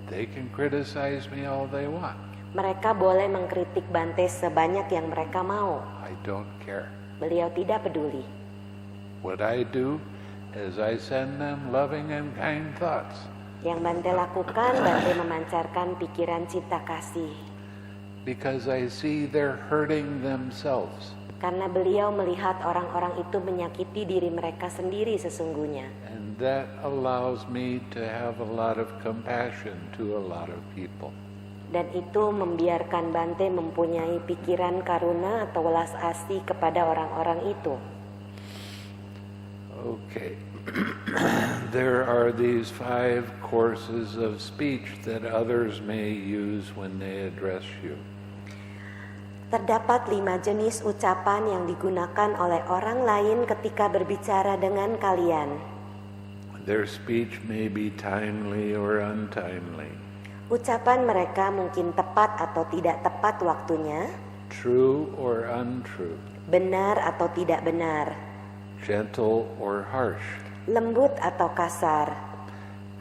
They can criticize me all they want. Mereka boleh mengkritik Bante sebanyak yang mereka mau. I don't care. Beliau tidak peduli. What I do is I send them loving and kind thoughts. Yang Bante lakukan, Bante memancarkan pikiran cinta kasih. Because I see they're hurting themselves. Karena beliau melihat orang-orang itu menyakiti diri mereka sendiri sesungguhnya. And that allows me to have a lot of compassion to a lot of people. Dan itu membiarkan Bante mempunyai pikiran karuna atau welas asih kepada orang-orang itu. Okay. There are these 5 courses of speech that others may use when they address you. Terdapat 5 jenis ucapan yang digunakan oleh orang lain ketika berbicara dengan kalian. Their speech may be timely or untimely, Ucapan mereka mungkin tepat atau tidak tepat waktunya, true or untrue, benar atau tidak benar, gentle or harsh, lembut atau kasar,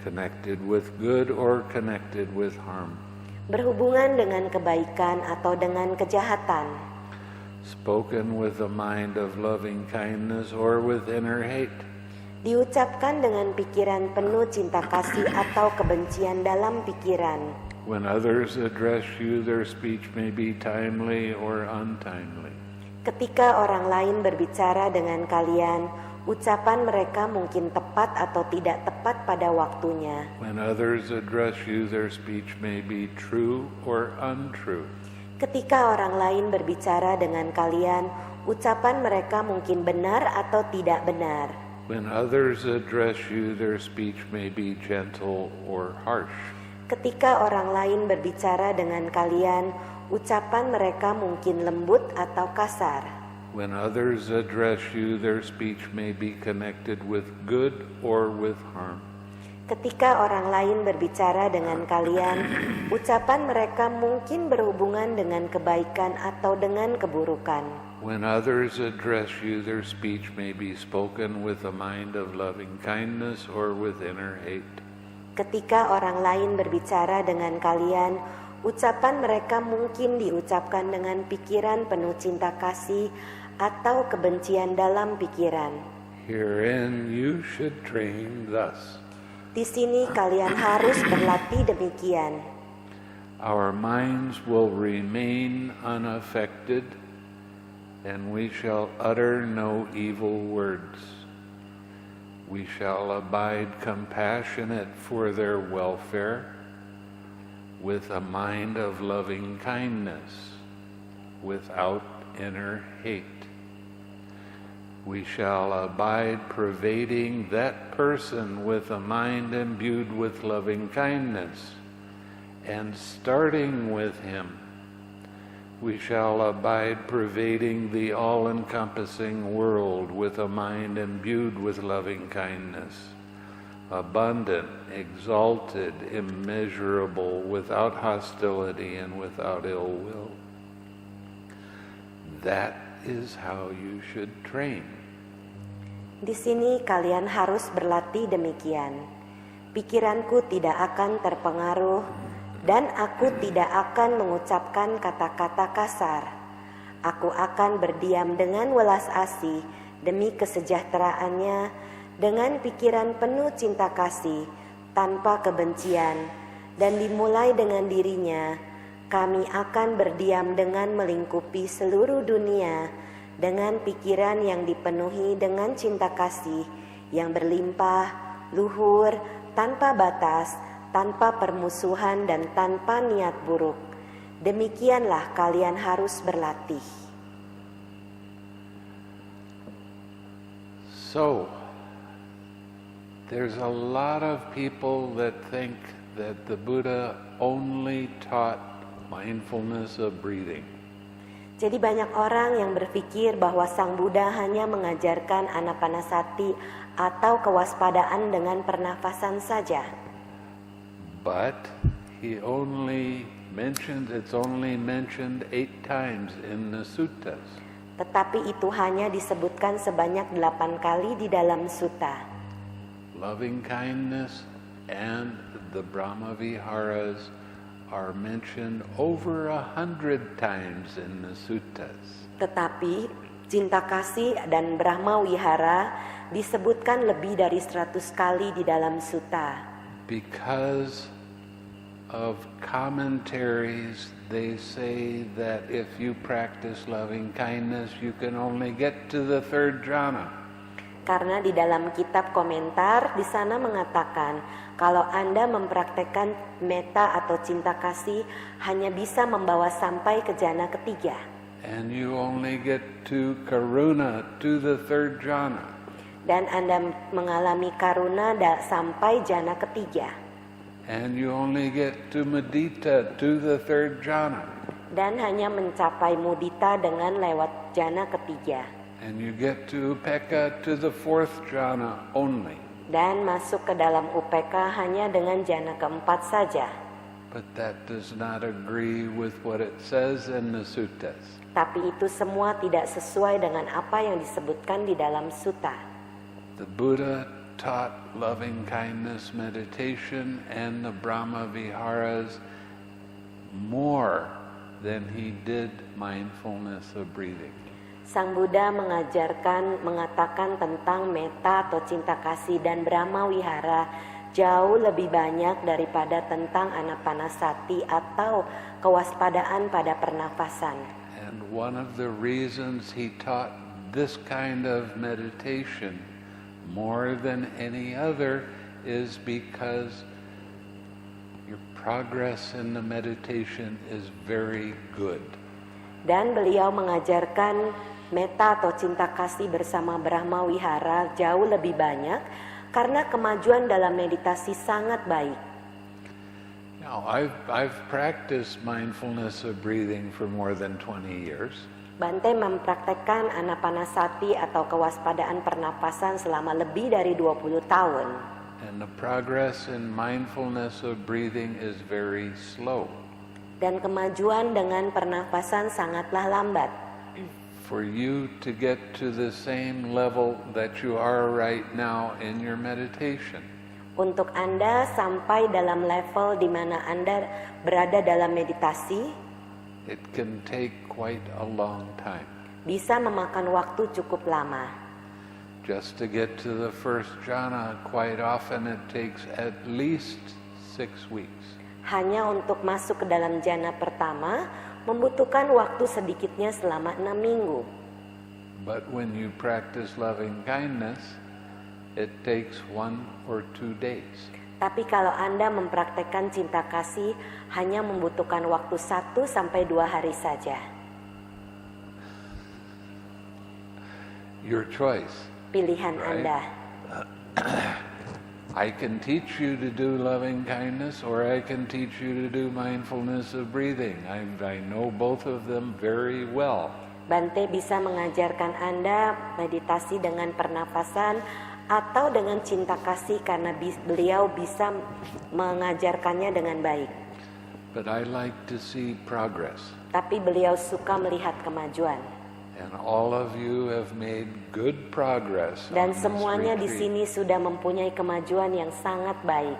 connected with good or connected with harm, berhubungan dengan kebaikan atau dengan kejahatan, spoken with a mind of loving kindness or with inner hate, diucapkan dengan pikiran penuh cinta kasih atau kebencian dalam pikiran. when others address you, their speech may be timely or untimely. Ketika orang lain berbicara dengan kalian, ucapan mereka mungkin tepat atau tidak tepat pada waktunya. When others address you, their speech may be true or untrue. Ketika orang lain berbicara dengan kalian, ucapan mereka mungkin benar atau tidak benar. When others address you, their speech may be gentle or harsh. Ketika orang lain berbicara dengan kalian, ucapan mereka mungkin lembut atau kasar. When others address you, their speech may be connected with good or with harm. Ketika orang lain berbicara dengan kalian, ucapan mereka mungkin berhubungan dengan kebaikan atau dengan keburukan. When others address you, their speech may be spoken with a mind of loving kindness or with inner hate. Ketika orang lain berbicara dengan kalian, ucapan mereka mungkin diucapkan dengan pikiran penuh cinta kasih atau kebencian dalam pikiran. Herein you should train thus. Di sini kalian harus berlatih demikian. Our minds will remain unaffected and we shall utter no evil words. We shall abide compassionate for their welfare, with a mind of loving kindness, without inner hate. We shall abide pervading that person with a mind imbued with loving kindness, and starting with him, we shall abide pervading the all-encompassing world with a mind imbued with loving kindness, abundant, exalted, immeasurable, without hostility and without ill will. That is how you should train. Di sini kalian harus berlatih demikian. Pikiranku tidak akan terpengaruh dan aku tidak akan mengucapkan kata-kata kasar. Aku akan berdiam dengan welas asih demi kesejahteraannya, dengan pikiran penuh cinta kasih, tanpa kebencian, dan dimulai dengan dirinya. Kami akan berdiam dengan melingkupi seluruh dunia, dengan pikiran yang dipenuhi dengan cinta kasih, yang berlimpah, luhur, tanpa batas, tanpa permusuhan dan tanpa niat buruk. Demikianlah kalian harus berlatih. So, there's a lot of people that think that the Buddha only taught mindfulness of breathing. Jadi banyak orang yang berpikir bahwa Sang Buddha hanya mengajarkan anapanasati atau kewaspadaan dengan pernafasan saja. But it's only mentioned 8 times in the suttas. Tetapi itu hanya disebutkan sebanyak 8 kali di dalam sutta. Loving kindness and the Brahma Viharas are mentioned over 100 times in the suttas. Tetapi cinta kasih dan Brahma Wihara disebutkan lebih dari 100 kali di dalam sutta. Because of commentaries, they say that if you practice loving kindness, you can only get to the 3rd jhana. Karena di dalam kitab komentar di sana mengatakan kalau Anda mempraktekkan metta atau cinta kasih hanya bisa membawa sampai ke jana ketiga. And you only get to karuna, to the 3rd jhana. Dan Anda mengalami karuna sampai jana ketiga. And you only get to mudita, to the 3rd jhana. Dan hanya mencapai mudita dengan lewat jana ketiga. And you get to upekkha, to the 4th jhana only. Dan masuk ke dalam upeka hanya dengan jana keempat saja. But that does not agree with what it says in the suttas. Tapi itu semua tidak sesuai dengan apa yang disebutkan di dalam sutta. The Buddha taught loving kindness meditation and the Brahma Viharas more than he did mindfulness of breathing. Sang Buddha mengatakan tentang metta atau cinta kasih dan Brahma Wihara jauh lebih banyak daripada tentang anapanasati atau kewaspadaan pada pernafasan. And one of the reasons he taught this kind of meditation more than any other is because your progress in the meditation is very good. Dan beliau mengajarkan metta atau cinta kasih bersama Brahma Wihara jauh lebih banyak karena kemajuan dalam meditasi sangat baik. Now, I've practiced mindfulness of breathing for more than 20 years. Bante mempraktekkan anapanasati atau kewaspadaan pernapasan selama lebih dari 20 tahun. And the progress in mindfulness of breathing is very slow. Dan kemajuan dengan pernafasan sangatlah lambat. For you to get to the same level that you are right now in your meditation, Untuk Anda sampai dalam level di mana Anda berada dalam meditasi, it can take quite a long time. bisa memakan waktu cukup lama. Just to get to the 1st jhana, quite often it takes at least 6 weeks. Hanya untuk masuk ke dalam jana pertama membutuhkan waktu sedikitnya selama 6 minggu. But when you practice loving kindness, it takes 1 or 2 days. Tapi kalau Anda mempraktekkan cinta kasih hanya membutuhkan waktu 1 sampai 2 hari saja. Your choice. Pilihan Right. Anda. I can teach you to do loving kindness, or I can teach you to do mindfulness of breathing. I know both of them very well. Bante bisa mengajarkan Anda meditasi dengan pernafasan atau dengan cinta kasih karena beliau bisa mengajarkannya dengan baik. But I like to see progress. Tapi beliau suka melihat kemajuan. And all of you have made good progress. Dan on this semuanya di retreat. sini sudah mempunyai kemajuan yang sangat baik.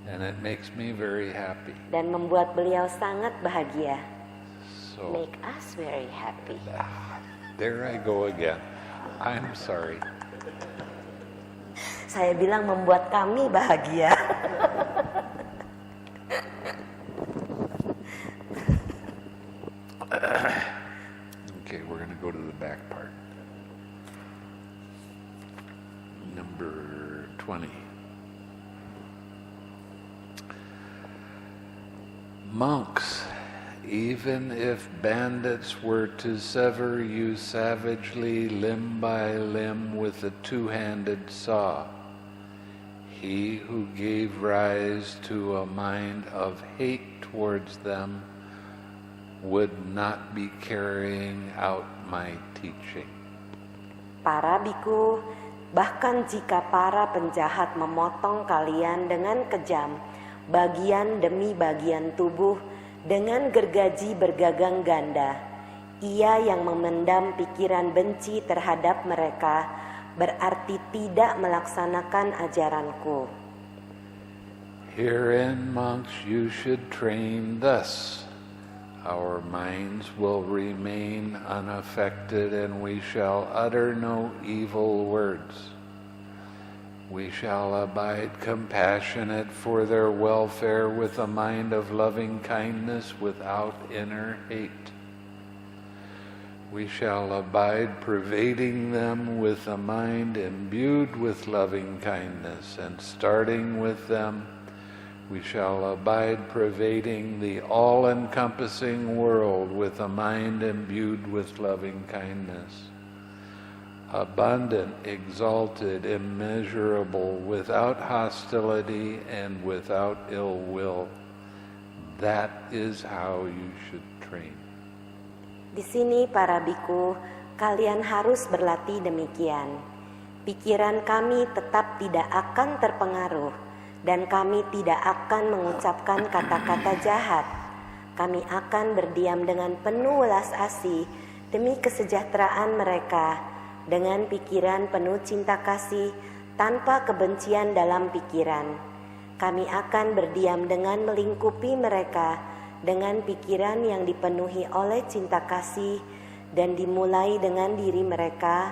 And it makes me very happy. Dan membuat beliau sangat bahagia. So Make us very happy. there I go again. I'm sorry. Saya bilang membuat kami bahagia. Okay, we're going to go to the back part. Number 20. Monks, even if bandits were to sever you savagely limb by limb with a two-handed saw, he who gave rise to a mind of hate towards them would not be carrying out my teaching. Para biku, bahkan jika para penjahat memotong kalian dengan kejam, bagian demi bagian tubuh, dengan gergaji bergagang ganda, ia yang memendam pikiran benci terhadap mereka, berarti tidak melaksanakan ajaranku. Herein, monks, you should train thus. Our minds will remain unaffected, and we shall utter no evil words. We shall abide compassionate for their welfare with a mind of loving kindness without inner hate. We shall abide pervading them with a mind imbued with loving kindness, and starting with them, we shall abide pervading the all-encompassing world with a mind imbued with loving kindness. Abundant, exalted, immeasurable, without hostility and without ill will. That is how you should train. Di sini para biku, kalian harus berlatih demikian. Pikiran kami tetap tidak akan terpengaruh, dan kami tidak akan mengucapkan kata-kata jahat. Kami akan berdiam dengan penuh welas asih demi kesejahteraan mereka, dengan pikiran penuh cinta kasih tanpa kebencian dalam pikiran. Kami akan berdiam dengan melingkupi mereka dengan pikiran yang dipenuhi oleh cinta kasih dan dimulai dengan diri mereka.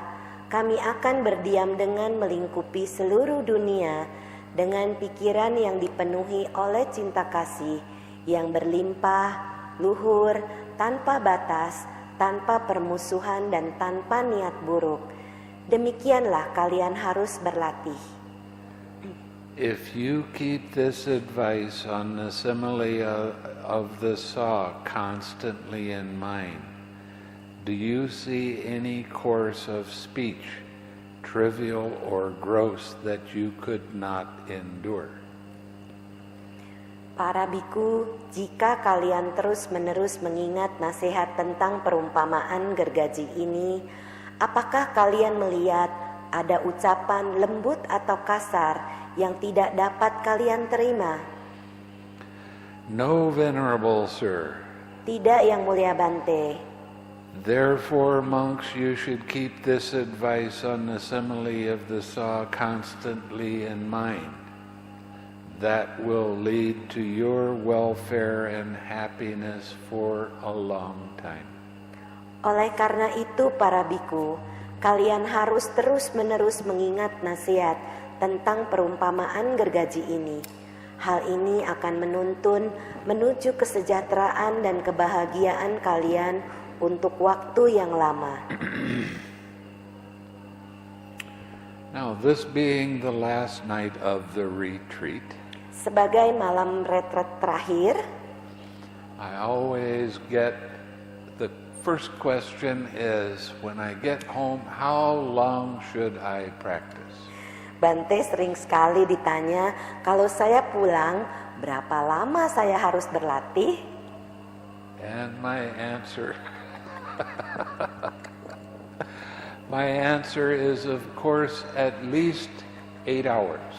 Kami akan berdiam dengan melingkupi seluruh dunia dengan pikiran yang dipenuhi oleh cinta kasih yang berlimpah, luhur, tanpa batas, tanpa permusuhan dan tanpa niat buruk. Demikianlah kalian harus berlatih. If you keep this advice on the simile of the saw constantly in mind, do you see any course of speech, trivial or gross, that you could not endure? Para biku, jika kalian terus-menerus mengingat nasihat tentang perumpamaan gergaji ini, apakah kalian melihat ada ucapan lembut atau kasar yang tidak dapat kalian terima? No, venerable sir. Tidak, Yang Mulia Bante. Therefore, monks, you should keep this advice on the simile of the saw constantly in mind. That will lead to your welfare and happiness for a long time. Oleh karena itu para biku, kalian harus terus-menerus mengingat nasihat tentang perumpamaan gergaji ini. Hal ini akan menuntun menuju kesejahteraan dan kebahagiaan kalian untuk waktu yang lama. Now, this being the last night of the retreat, Sebagai malam retret terakhir, I always get the first question is, when I get home, how long should I practice? Bante sering sekali ditanya, kalau saya pulang, berapa lama saya harus berlatih? And my answer, my answer is, of course, at least 8 hours.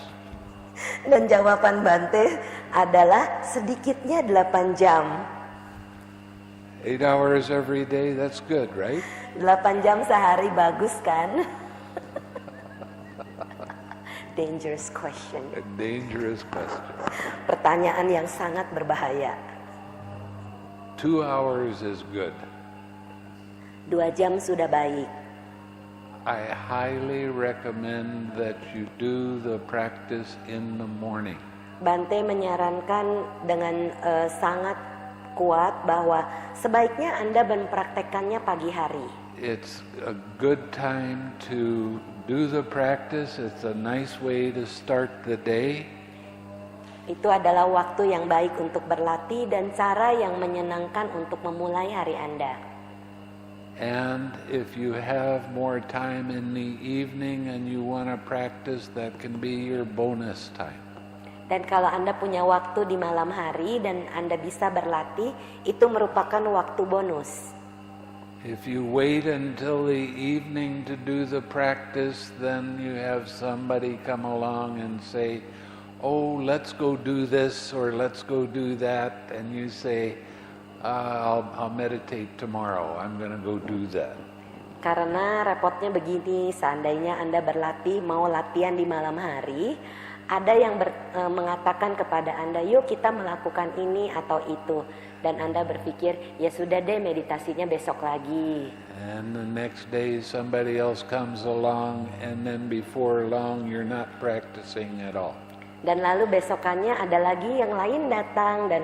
Dan jawaban Bante adalah sedikitnya 8 jam. 8 hours every day, that's good, right? 8 jam sehari bagus kan? Dangerous question. A dangerous question. Pertanyaan yang sangat berbahaya. 2 hours is good. 2 jam sudah baik. I highly recommend that you do the practice in the morning. Bante menyarankan dengan sangat kuat bahwa sebaiknya Anda mempraktekkannya pagi hari. It's a good time to do the practice. It's a nice way to start the day. Itu adalah waktu yang baik untuk berlatih dan cara yang menyenangkan untuk memulai hari Anda. And if you have more time in the evening and you want to practice, that can be your bonus time. Dan kalau Anda punya waktu di malam hari dan Anda bisa berlatih, itu merupakan waktu bonus. If you wait until the evening to do the practice, then you have somebody come along and say, oh, let's go do this or let's go do that. And you say, I'll meditate tomorrow. I'm going to go do that. Karena repotnya begini, seandainya Anda berlatih, mau latihan di malam hari, ada yang mengatakan kepada Anda, yuk kita melakukan ini atau itu. Dan Anda berpikir, ya sudah deh meditasinya besok lagi. And the next day somebody else comes along and then before long you're not practicing at all. Dan lalu besokannya ada lagi yang lain datang dan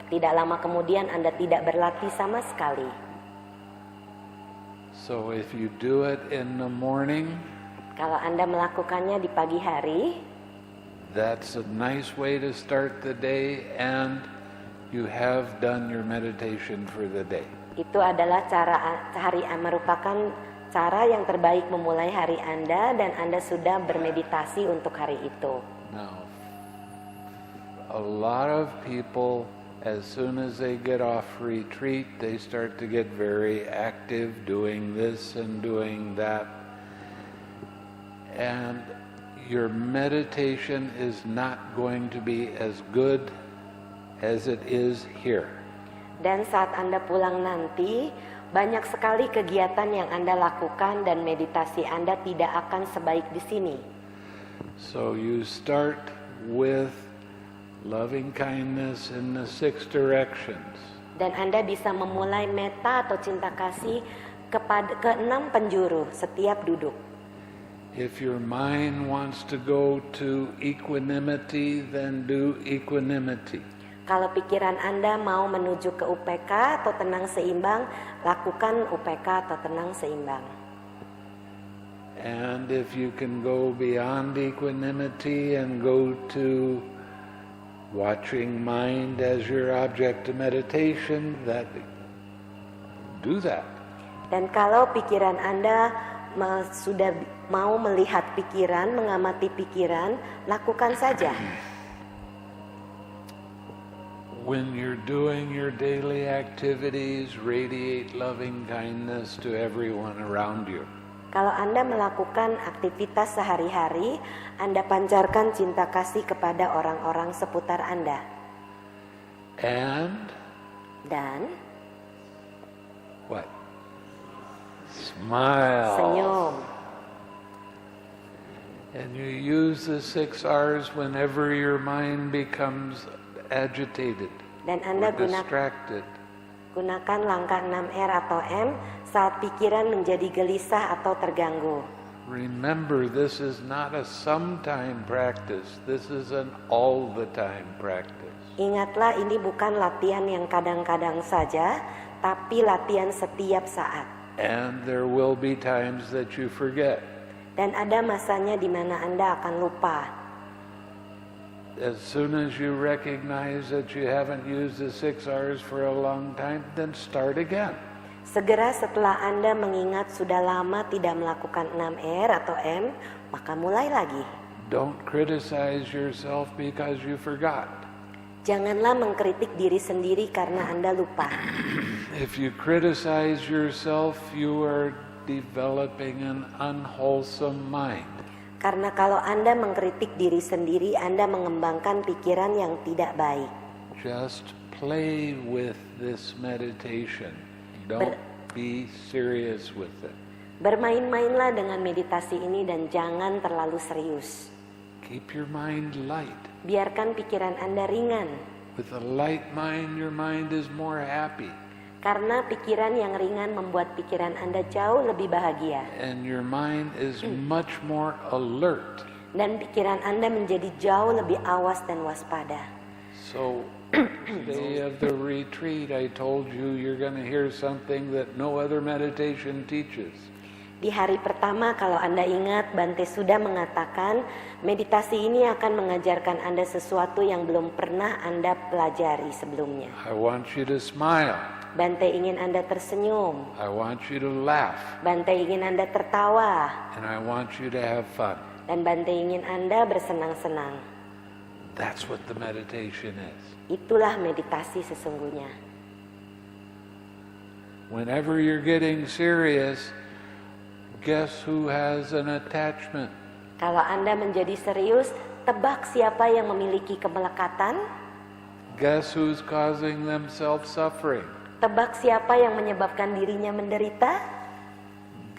tidak lama kemudian Anda tidak berlatih sama sekali. So if you do it in the morning, Kalau Anda melakukannya di pagi hari, that's a nice way to start the day and you have done your meditation for the day. itu adalah merupakan cara yang terbaik memulai hari Anda dan Anda sudah bermeditasi untuk hari itu. Now, a lot of people, as soon as they get off retreat, they start to get very active doing this and doing that. And your meditation is not going to be as good as it is here. Dan saat Anda pulang nanti, banyak sekali kegiatan yang Anda lakukan dan meditasi Anda tidak akan sebaik di sini. So you start with loving kindness in the 6 directions. Dan Anda bisa memulai metta atau cinta kasih ke 6 penjuru setiap duduk. If your mind wants to go to equanimity, then do equanimity. Kalau pikiran Anda mau menuju ke UPK atau tenang seimbang, lakukan UPK atau tenang seimbang. And if you can go beyond equanimity and go to watching mind as your object of meditation, do that. Dan kalau pikiran Anda sudah mau melihat pikiran, mengamati pikiran, lakukan saja. When you're doing your daily activities, radiate loving kindness to everyone around you. Kalau Anda melakukan aktivitas sehari-hari, Anda pancarkan cinta kasih kepada orang-orang seputar Anda. Dan what? Smile. Senyum. And you use the 6 R's whenever your mind becomes agitated Dan Anda or distracted. gunakan langkah 6R atau M saat pikiran menjadi gelisah atau terganggu. Remember, this is not a sometime practice. This is an all the time practice. Ingatlah, ini bukan latihan yang kadang-kadang saja, tapi latihan setiap saat. And there will be times that you forget. Dan ada masanya di mana Anda akan lupa. As soon as you recognize that you haven't used the 6 R's for a long time, then start again. Segera setelah Anda mengingat sudah lama tidak melakukan 6R atau M, maka mulai lagi. Don't criticize yourself because you forgot. Janganlah mengkritik diri sendiri karena Anda lupa. If you criticize yourself, you are developing an unwholesome mind. Karena kalau Anda mengkritik diri sendiri, Anda mengembangkan pikiran yang tidak baik. Just play with this meditation. Don't be serious with it. Bermain-mainlah dengan meditasi ini dan jangan terlalu serius. Keep your mind light. Biarkan pikiran Anda ringan. With a light mind, your mind is more happy. Karena pikiran yang ringan membuat pikiran Anda jauh lebih bahagia. And your mind is much more alert. Dan pikiran Anda menjadi jauh lebih awas dan waspada. So, day of the retreat, I told you you're going to hear something that no other meditation teaches. Di hari pertama kalau Anda ingat, Bante sudah mengatakan meditasi ini akan mengajarkan Anda sesuatu yang belum pernah Anda pelajari sebelumnya. I want you to smile. Bante ingin Anda tersenyum. I want you to laugh. Bante ingin Anda tertawa. And I want you to have fun. Dan Bante ingin Anda bersenang-senang. That's what the meditation is. Itulah meditasi sesungguhnya. Whenever you're getting serious, guess who has an attachment? Kalau Anda menjadi serius, tebak siapa yang memiliki kemelekatan? Guess who's causing themselves suffering? Tebak siapa yang menyebabkan dirinya menderita?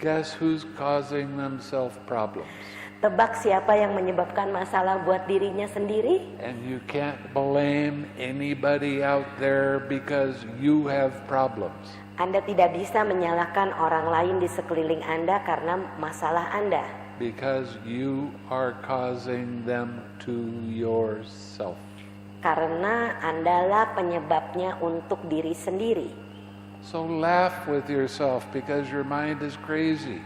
Guess who's causing themselves problems? Tebak siapa yang menyebabkan masalah buat dirinya sendiri? And you can't blame anybody out there because you have problems. Anda tidak bisa menyalahkan orang lain di sekeliling Anda karena masalah Anda. Because you are causing them to yourself. Karena Andalah penyebabnya untuk diri sendiri. So laugh with yourself because your mind is crazy.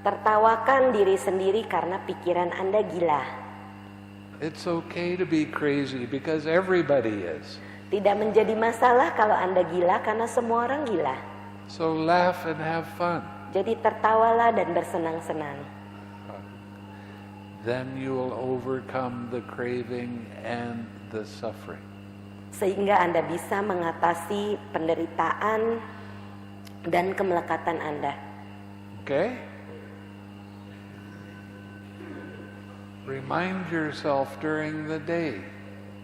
Tertawakan diri sendiri karena pikiran Anda gila. It's okay to be crazy because everybody is. Tidak menjadi masalah kalau Anda gila karena semua orang gila. So laugh and have fun. Jadi tertawalah dan bersenang-senang. Then you will overcome the craving and the suffering. Sehingga Anda bisa mengatasi penderitaan dan kemelekatan Anda. Okay? Remind yourself during the day.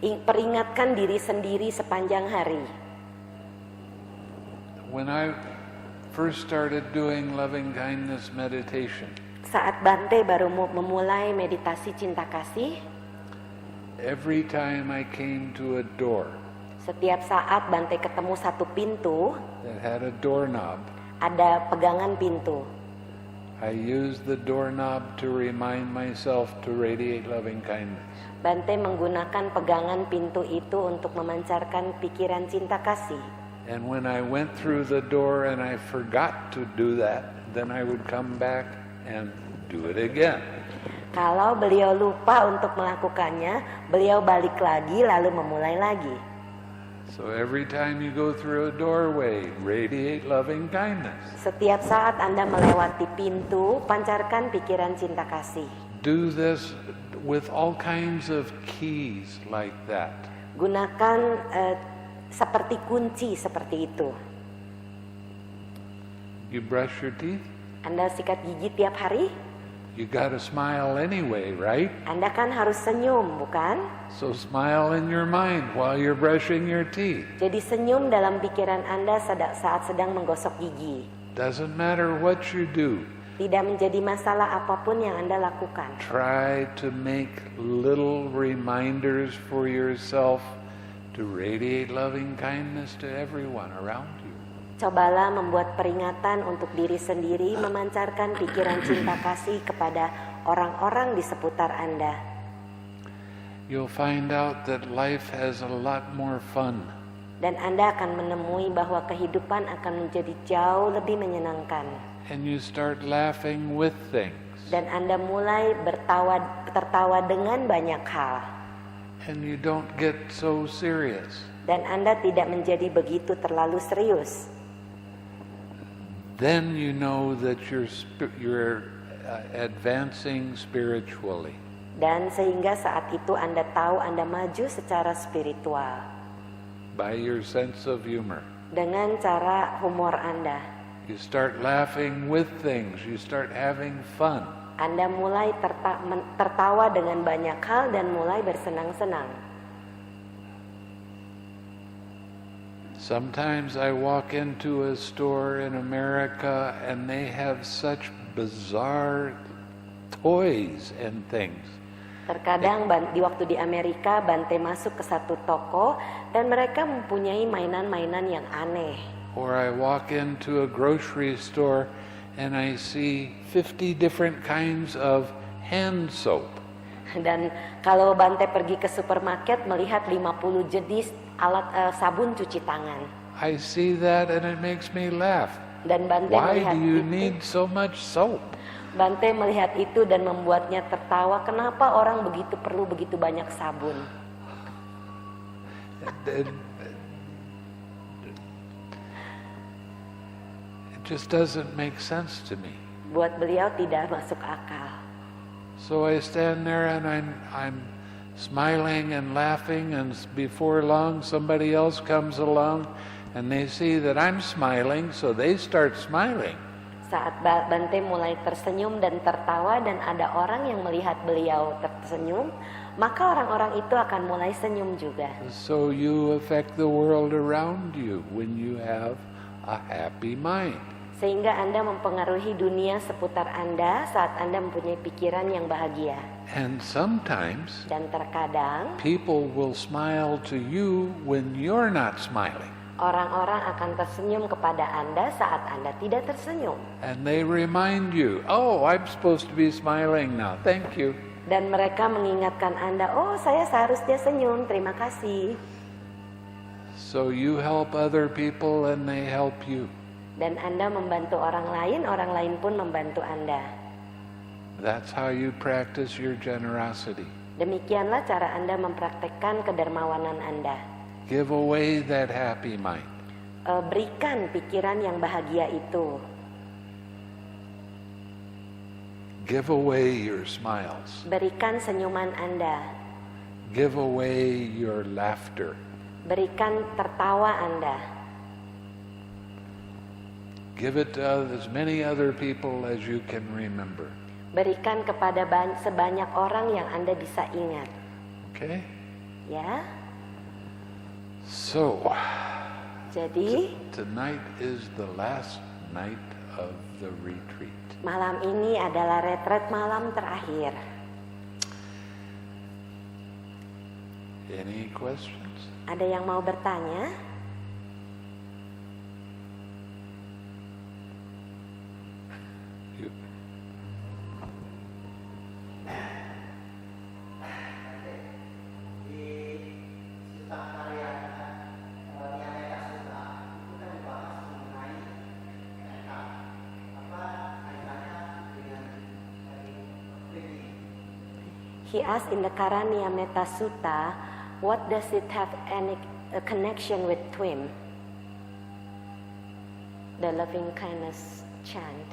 Peringatkan diri sendiri sepanjang hari. When I first started doing loving kindness meditation, Saat Bante baru memulai meditasi cinta kasih, every time I came to a door setiap saat Bante ketemu satu pintu, that had a doorknob, ada pegangan pintu. I used the doorknob to remind myself to radiate loving kindness. Bante menggunakan pegangan pintu itu untuk memancarkan pikiran cinta kasih. And when I went through the door and I forgot to do that, then I would come back and do it again. Kalau beliau lupa untuk melakukannya, beliau balik lagi lalu memulai lagi. So every time you go through a doorway, radiate loving kindness. Setiap saat Anda melewati pintu, pancarkan pikiran cinta kasih. Do this with all kinds of keys like that. Gunakan seperti kunci seperti itu. You brush your teeth, Anda sikat gigi tiap hari, you gotta smile anyway, right? Anda kan harus senyum, bukan? So smile in your mind while you're brushing your teeth. Jadi senyum dalam pikiran Anda saat sedang menggosok gigi. Doesn't matter what you do. Tidak menjadi masalah apapun yang Anda lakukan. Try to make little reminders for yourself to radiate loving kindness to everyone around you. Cobalah membuat peringatan untuk diri sendiri, memancarkan pikiran cinta kasih kepada orang-orang di seputar Anda. You'll find out that life has a lot more fun. Dan Anda akan menemui bahwa kehidupan akan menjadi jauh lebih menyenangkan. And you start laughing with things. Dan Anda mulai tertawa dengan banyak hal. And you don't get so serious. Dan Anda tidak menjadi begitu terlalu serius. Then you know that you're advancing spiritually. Dan sehingga saat itu Anda tahu Anda maju secara spiritual. By your sense of humor. Dengan cara humor Anda. You start laughing with things. You start having fun. Anda mulai tertawa dengan banyak hal dan mulai bersenang-senang. Sometimes I walk into a store in America and they have such bizarre toys and things. Terkadang di waktu di Amerika, Bante masuk ke satu toko dan mereka mempunyai mainan-mainan yang aneh. Or I walk into a grocery store and I see 50 different kinds of hand soap. Dan kalau Bante pergi ke supermarket melihat 50 jenis alat sabun cuci tangan. I see that and it makes me laugh. Dan Bante Why melihat do you itu. need so much soap? Bante melihat itu dan membuatnya tertawa. Kenapa orang perlu begitu banyak sabun? It just doesn't make sense to me. Buat beliau tidak masuk akal. So I stand there and I'm smiling and laughing, and before long somebody else comes along and they see that I'm smiling, so they start smiling. Saat Bante mulai tersenyum dan tertawa dan ada orang yang melihat beliau tersenyum, maka orang-orang itu akan mulai senyum juga. So you affect the world around you when you have a happy mind. Sehingga Anda mempengaruhi dunia seputar Anda saat Anda mempunyai pikiran yang bahagia. And sometimes Dan terkadang people will smile to you when you're not smiling. orang-orang akan tersenyum kepada Anda saat Anda tidak tersenyum. And they remind you, oh, I'm supposed to be smiling now. Thank you. Dan mereka mengingatkan Anda, oh saya seharusnya senyum, terima kasih. So you help other people and they help you. Dan Anda membantu orang lain pun membantu Anda. That's how you practice your generosity. Demikianlah cara Anda mempraktekkan kedermawanan Anda. Give away that happy mind. Berikan pikiran yang bahagia itu. Give away your smiles. Berikan senyuman Anda. Give away your laughter. Berikan tertawa Anda. Give it to as many other people as you can remember. Berikan kepada sebanyak orang yang Anda bisa ingat. Okay? Ya. So, Jadi, tonight is the last night of the retreat. malam ini adalah retret malam terakhir. Any questions? Ada yang mau bertanya? You, He asked in the Karaniya Metta Sutta, what does it have any connection with TWIM? The loving kindness chant.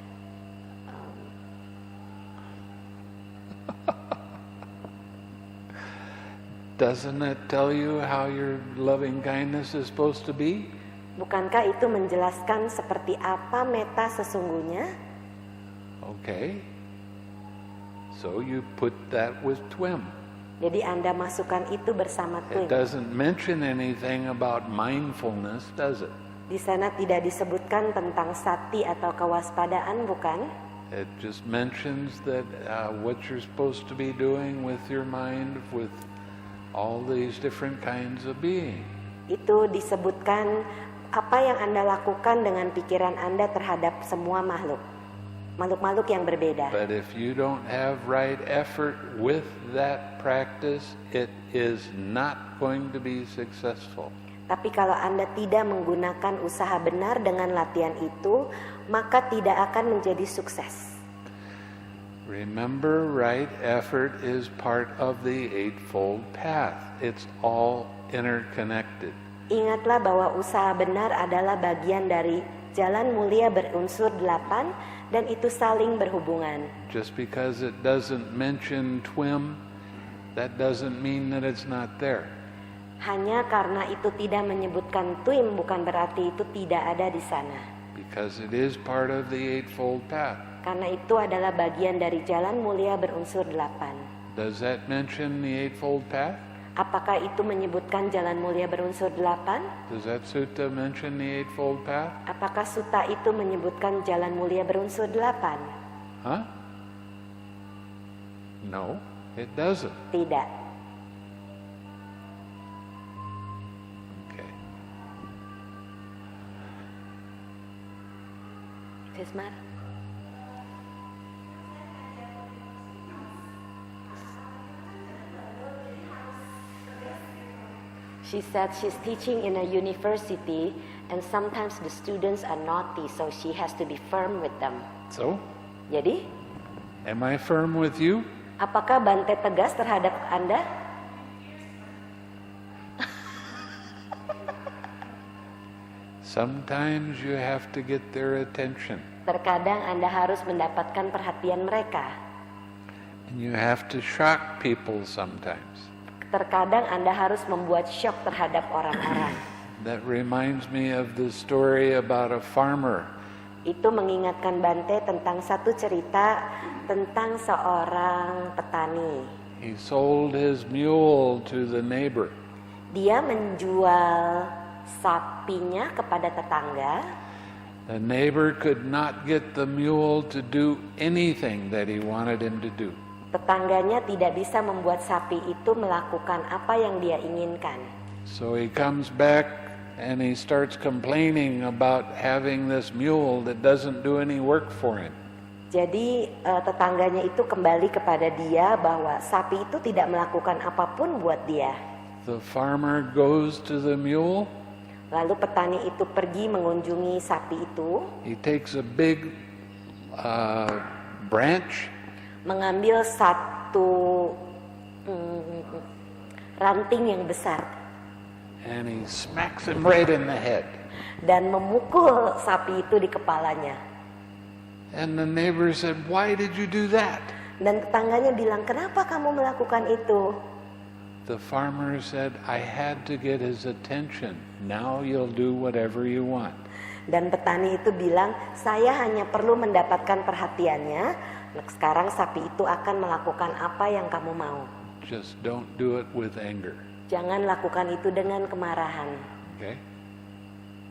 Doesn't it tell you how your loving kindness is supposed to be? Bukankah itu menjelaskan seperti apa metta sesungguhnya? Okay. So you put that with TWIM. Jadi Anda masukkan itu bersama It TWIM. doesn't mention anything about mindfulness, does it? Di sana tidak disebutkan tentang sati atau kewaspadaan, bukan? It just mentions that what you're supposed to be doing with your mind, with all these different kinds of being. Itu disebutkan apa yang Anda lakukan dengan pikiran Anda terhadap semua makhluk. Makhluk-makhluk yang berbeda. But if you don't have right effort with that practice, it is not going to be successful. Tapi kalau Anda tidak menggunakan usaha benar dengan latihan itu, maka tidak akan menjadi sukses. Remember, right effort is part of the Eightfold Path. It's all interconnected. Ingatlah bahwa usaha benar adalah bagian dari jalan mulia berunsur 8 dan itu saling berhubungan. Just because it doesn't mention TWIM, that doesn't mean that it's not there. Hanya karena itu tidak menyebutkan TWIM bukan berarti itu tidak ada di sana. Because it is part of the Eightfold Path. Karena itu adalah bagian dari jalan mulia berunsur 8. Does that mention the Eightfold Path? Apakah itu menyebutkan jalan mulia berunsur 8? Does that sutta mention the Eightfold Path? Apakah sutta itu menyebutkan jalan mulia berunsur 8? Huh? No, it doesn't. Tidak. Okay. Fismar? She said she's teaching in a university and sometimes the students are naughty, so she has to be firm with them. So, Jadi, am I firm with you? apakah Bante tegas terhadap Anda? Sometimes you have to get their attention. Terkadang Anda harus mendapatkan perhatian mereka. And you have to shock people sometimes. Terkadang Anda harus membuat shock terhadap orang-orang. That reminds me of the story about a farmer. Itu mengingatkan Bante tentang satu cerita tentang seorang petani. He sold his mule to the neighbor. Dia menjual sapinya kepada tetangga. The neighbor could not get the mule to do anything that he wanted him to do. Tetangganya tidak bisa membuat sapi itu melakukan apa yang dia inginkan. So he comes back and he starts complaining about having this mule that doesn't do any work for him. Jadi tetangganya itu kembali kepada dia bahwa sapi itu tidak melakukan apapun buat dia. The farmer goes to the mule. Lalu petani itu pergi mengunjungi sapi itu. He takes a big branch. Mengambil satu ranting yang besar. And he smacks him right in the head. Dan memukul sapi itu di kepalanya. And the neighbor said, "Why did you do that?" Dan tetangganya bilang, kenapa kamu melakukan itu? The farmer said, "I had to get his attention. Now you'll do whatever you want." Dan petani itu bilang, saya hanya perlu mendapatkan perhatiannya. Sekarang sapi itu akan melakukan apa yang kamu mau. Just don't do it with anger. Jangan lakukan itu dengan kemarahan. Okay?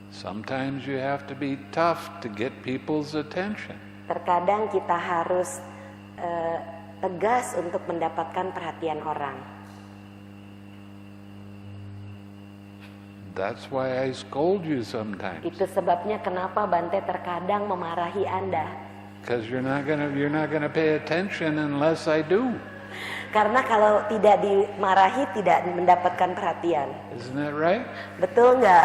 Sometimes you have to be tough to get people's attention. Terkadang kita harus tegas untuk mendapatkan perhatian orang. That's why I scold you sometimes. Itu sebabnya kenapa Bante terkadang memarahi Anda. Because you're not gonna pay attention unless I do. Karena kalau tidak dimarahi tidak mendapatkan perhatian. Isn't that right? Betul nggak?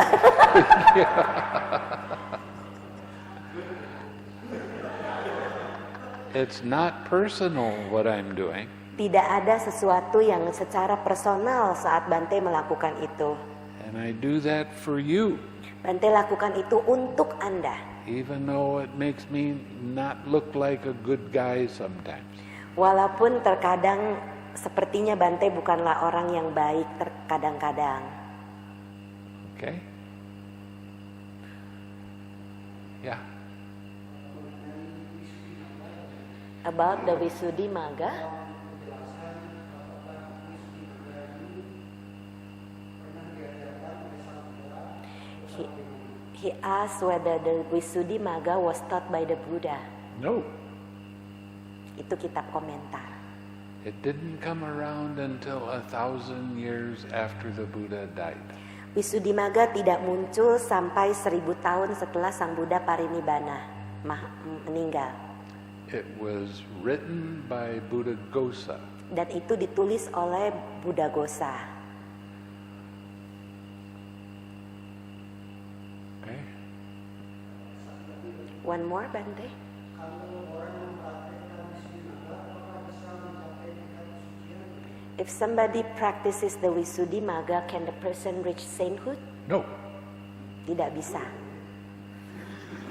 It's not personal what I'm doing. Tidak ada sesuatu yang secara personal saat Bante melakukan itu. And I do that for you. Bante lakukan itu untuk Anda. Even though it makes me not look like a good guy sometimes. Walaupun terkadang sepertinya Bante bukanlah orang yang baik terkadang-kadang. Okay? Yeah. About the Visuddhimagga. He asked whether the Visuddhimagga was taught by the Buddha. No. Itu kitab komentar. It didn't come around until 1,000 years after the Buddha died. Visuddhimagga tidak muncul sampai 1000 tahun setelah Sang Buddha parinibbana, meninggal. It was written by Buddhaghosa. Dan itu ditulis oleh Buddhaghosa. Okay? One more, Bante. If somebody practices the Visuddhimagga, can the person reach sainthood? No. Tidak bisa.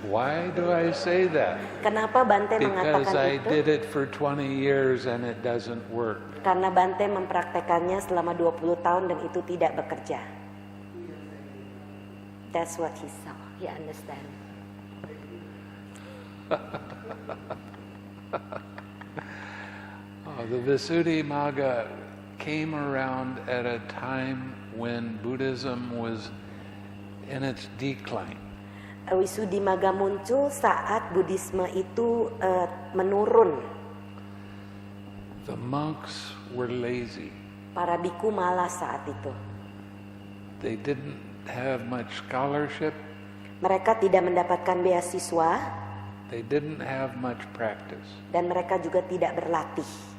Why do I say that? Kenapa Bante Because mengatakan I itu? did it for 20 years and it doesn't work. Karena Bante mempraktekannya selama 20 tahun dan itu tidak bekerja. That's what he saw. He understand. The Visuddhimagga came around at a time when Buddhism was in its decline. Visuddhimagga muncul saat Buddhisme itu menurun. The monks were lazy. Para biku malas saat itu. They didn't have much scholarship. Mereka tidak mendapatkan beasiswa. They didn't have much practice. Dan mereka juga tidak berlatih.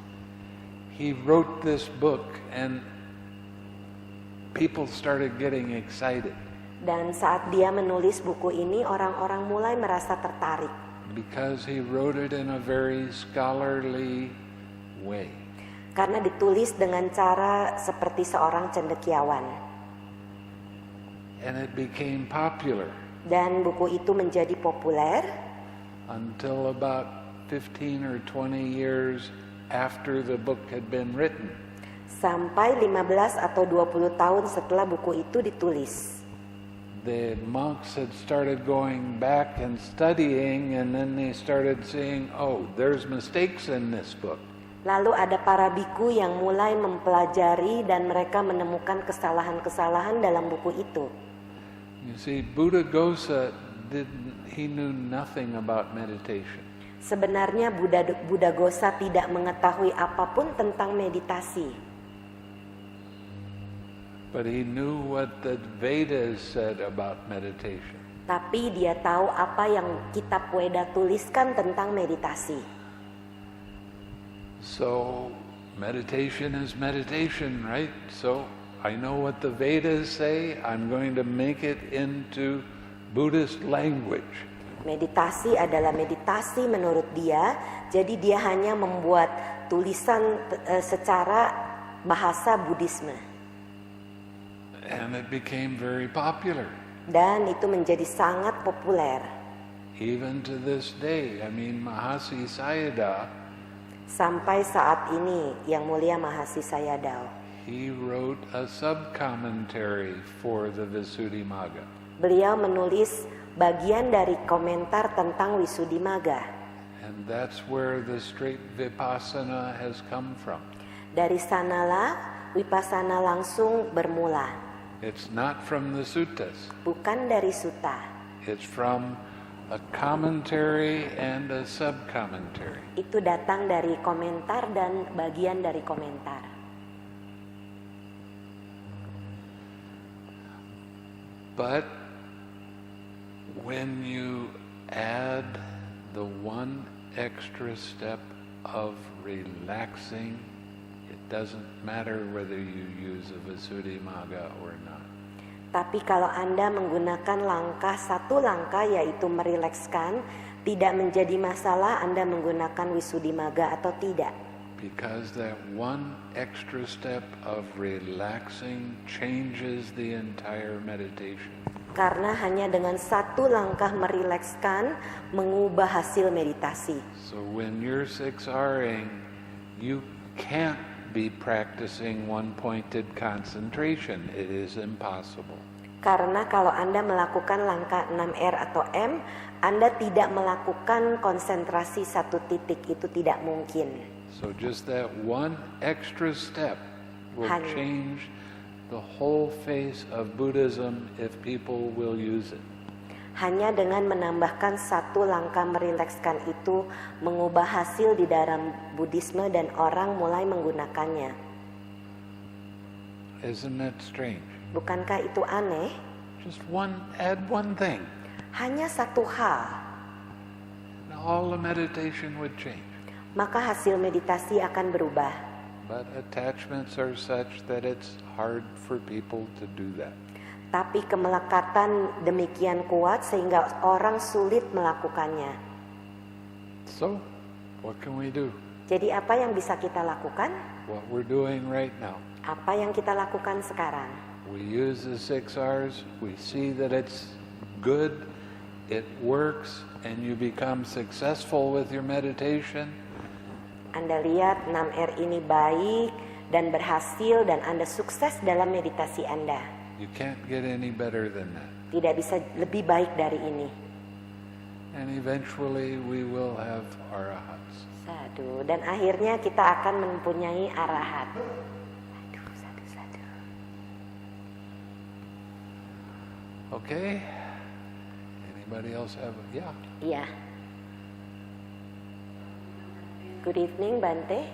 He wrote this book and people started getting excited. Dan saat dia menulis buku ini, orang-orang mulai merasa tertarik. Because he wrote it in a very scholarly way. Karena ditulis dengan cara seperti seorang cendekiawan. And it became popular. Dan buku itu menjadi populer. Until about 15 or 20 years after the book had been written. Sampai 15 atau 20 tahun setelah buku itu ditulis. The monks had started going back and studying, and then they started seeing, oh, there's mistakes in this book. Lalu ada para biku yang mulai mempelajari dan mereka menemukan kesalahan-kesalahan dalam buku itu. You see, Buddhaghosa he knew nothing about meditation. Sebenarnya Buddhaghosa tidak mengetahui apapun tentang meditasi. But he knew what the Vedas said about meditation. Tapi dia tahu apa yang kitab Weda tuliskan tentang meditasi. So, meditation is meditation, right? So, I know what the Vedas say, I'm going to make it into Buddhist language. Meditasi adalah meditasi menurut dia, jadi dia hanya membuat tulisan secara bahasa Buddhisme. And it became very popular. Dan itu menjadi sangat populer. Even to this day, I mean, Mahasi Sayadaw, Sampai saat ini, Yang Mulia Mahasi Sayadaw, he wrote a sub-commentary for the Visuddhimagga. beliau menulis bagian dari komentar tentang Visuddhimagga. And that's where the straight Vipassana has come from. Dari sanalah Vipassana langsung bermula. It's not from the suttas. Bukan dari sutta. It's from a commentary and a sub-commentary. Itu datang dari komentar dan bagian dari komentar. But when you add the one extra step of relaxing, it doesn't matter whether you use a Visuddhimagga or not. Tapi kalau Anda menggunakan satu langkah yaitu merilekskan, tidak menjadi masalah Anda menggunakan Visuddhimagga atau tidak. Because that one extra step of relaxing changes the entire meditation. Karena hanya dengan satu langkah merilekskan mengubah hasil meditasi. So when you're 6Ring, you can't be practicing one-pointed concentration. It is impossible. Karena kalau Anda melakukan langkah 6R atau M, Anda tidak melakukan konsentrasi satu titik, itu tidak mungkin. So just that one extra step will change the whole face of Buddhism if people will use it. Hanya dengan menambahkan satu langkah merilekskan itu mengubah hasil di dalam Buddhisme dan orang mulai menggunakannya. Isn't that strange? Bukankah itu aneh? Just add one thing. Hanya satu hal. And all the meditation would change. Maka hasil meditasi akan berubah. But attachments are such that it's hard for people to do that. Tapi kemelekatan demikian kuat sehingga orang sulit melakukannya. So, what can we do? Jadi apa yang bisa kita lakukan? What we're doing right now. Apa yang kita lakukan sekarang? We use the 6 R's, we see that it's good, it works, and you become successful with your meditation. Anda lihat 6R ini baik dan berhasil dan Anda sukses dalam meditasi Anda. You can't get any better than that. Tidak bisa lebih baik dari ini. And eventually we will have arahats. Sadu. Dan akhirnya kita akan mempunyai arahat. Sadu. Okay? Anybody else have yeah? Iya. Good evening, Bante.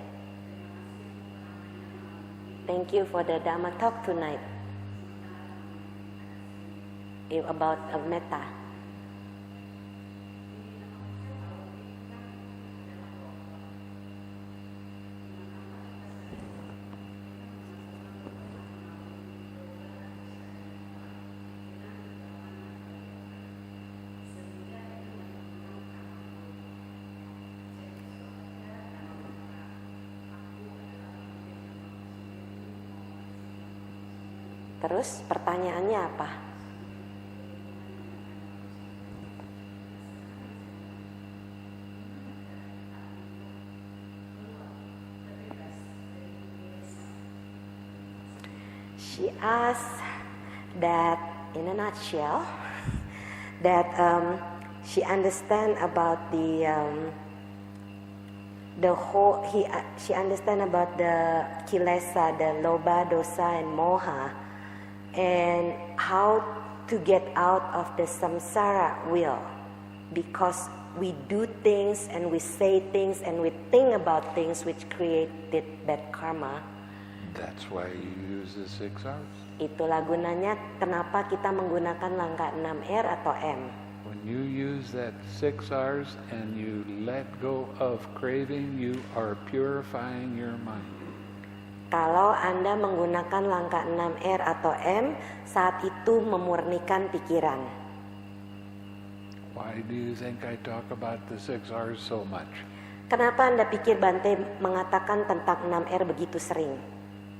Thank you for the Dhamma talk tonight. About metta. Terus pertanyaannya apa? She asked that, in a nutshell, that she understand about she understand about the kilesa, the lobha, dosa, and moha, and how to get out of the samsara wheel, because we do things and we say things and we think about things which created bad karma. That's why you use the 6 R's. Itulah gunanya kenapa kita menggunakan langkah 6R atau M. When you use that 6 R's and you let go of craving, you are purifying your mind. Kalau Anda menggunakan langkah 6R atau M, saat itu memurnikan pikiran. Why do you think I talk about the 6 R's so much? Kenapa Anda pikir Bante mengatakan tentang 6R begitu sering?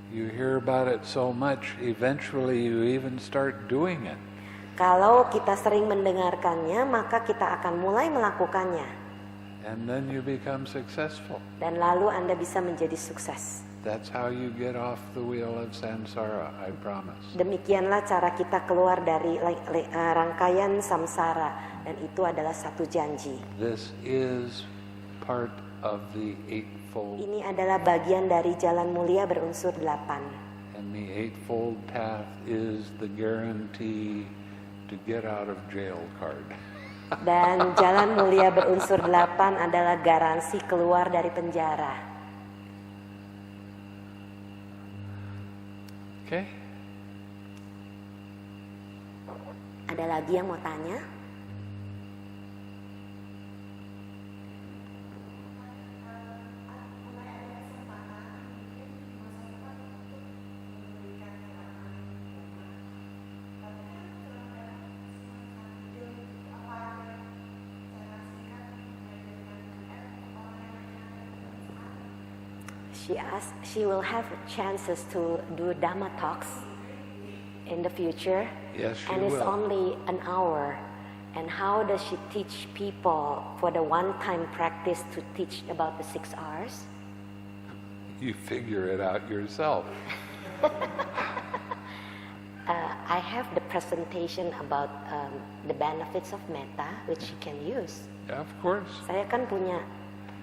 You hear about it so much, eventually you even start doing it. Kalau kita sering mendengarkannya, maka kita akan mulai melakukannya. And then you become successful. Dan lalu Anda bisa menjadi sukses. That's how you get off the wheel of samsara, I promise. Demikianlah cara kita keluar dari rangkaian samsara, dan itu adalah satu janji. This is part of the Eightfold. Ini adalah bagian dari jalan mulia berunsur 8. And the Eightfold Path is the guarantee to get out of jail card. Dan jalan mulia berunsur 8 adalah garansi keluar dari penjara. Okay? Ada lagi yang mau tanya? She asked, she will have chances to do Dhamma talks in the future. Yes, she and it's will. only an hour. And how does she teach people for the one-time practice to teach about the 6 R's? You figure it out yourself. I have the presentation about the benefits of metta, which she can use. Yeah, of course. Saya kan punya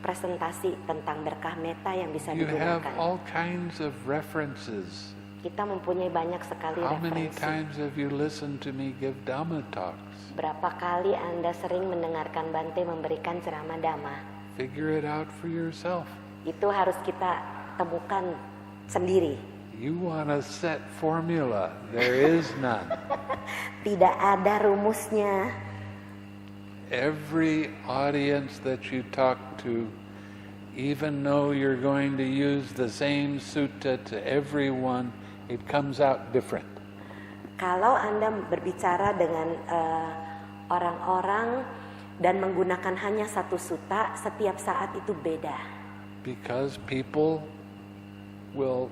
presentasi tentang berkah metta yang bisa You have digunakan. all kinds of references. Kita mempunyai banyak sekali How many referensi. times have you listened to me give Dhamma talks? Berapa kali Anda sering mendengarkan Bante memberikan ceramah Dhamma? Figure it out for yourself. Itu harus kita temukan sendiri. You want a set formula. There is none. Tidak ada rumusnya. Every audience that you talk to, even though you're going to use the same sutta to everyone, it comes out different. Kalau Anda berbicara dengan orang-orang dan menggunakan hanya satu sutta, setiap saat itu beda. Because people will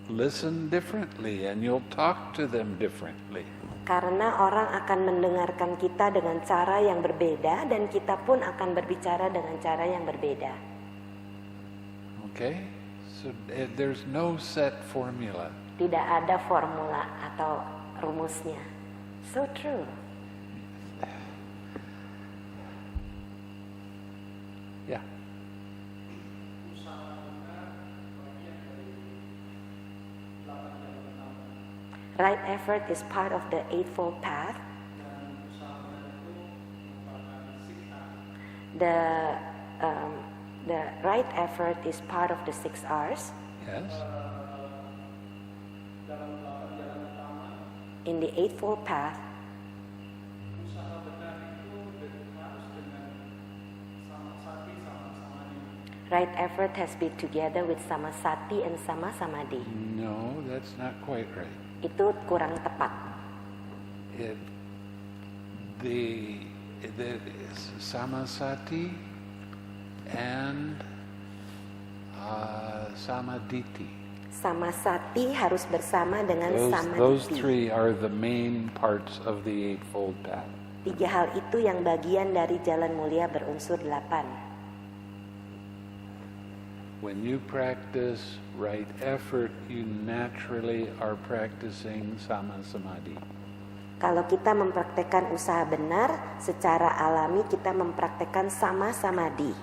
listen differently and you'll talk to them differently. Karena orang akan mendengarkan kita dengan cara yang berbeda dan kita pun akan berbicara dengan cara yang berbeda. Okay? So there's no set formula. Tidak ada formula atau rumusnya. So true. Yeah. Right effort is part of the Eightfold Path. The right effort is part of the 6 R's. Yes. In the Eightfold Path, right effort has been together with samasati and sama-samadhi. No, that's not quite right. Itu kurang tepat. The samasati and samaditi. Samasati harus bersama dengan Those samadhi. three are the main parts of the Eightfold Path. 3 hal itu yang bagian dari jalan mulia berunsur 8. When you practice right effort, you naturally are practicing sama-samadhi. Kalau kita mempraktekkan usaha benar, secara alami kita mempraktekkan sama-samadhi.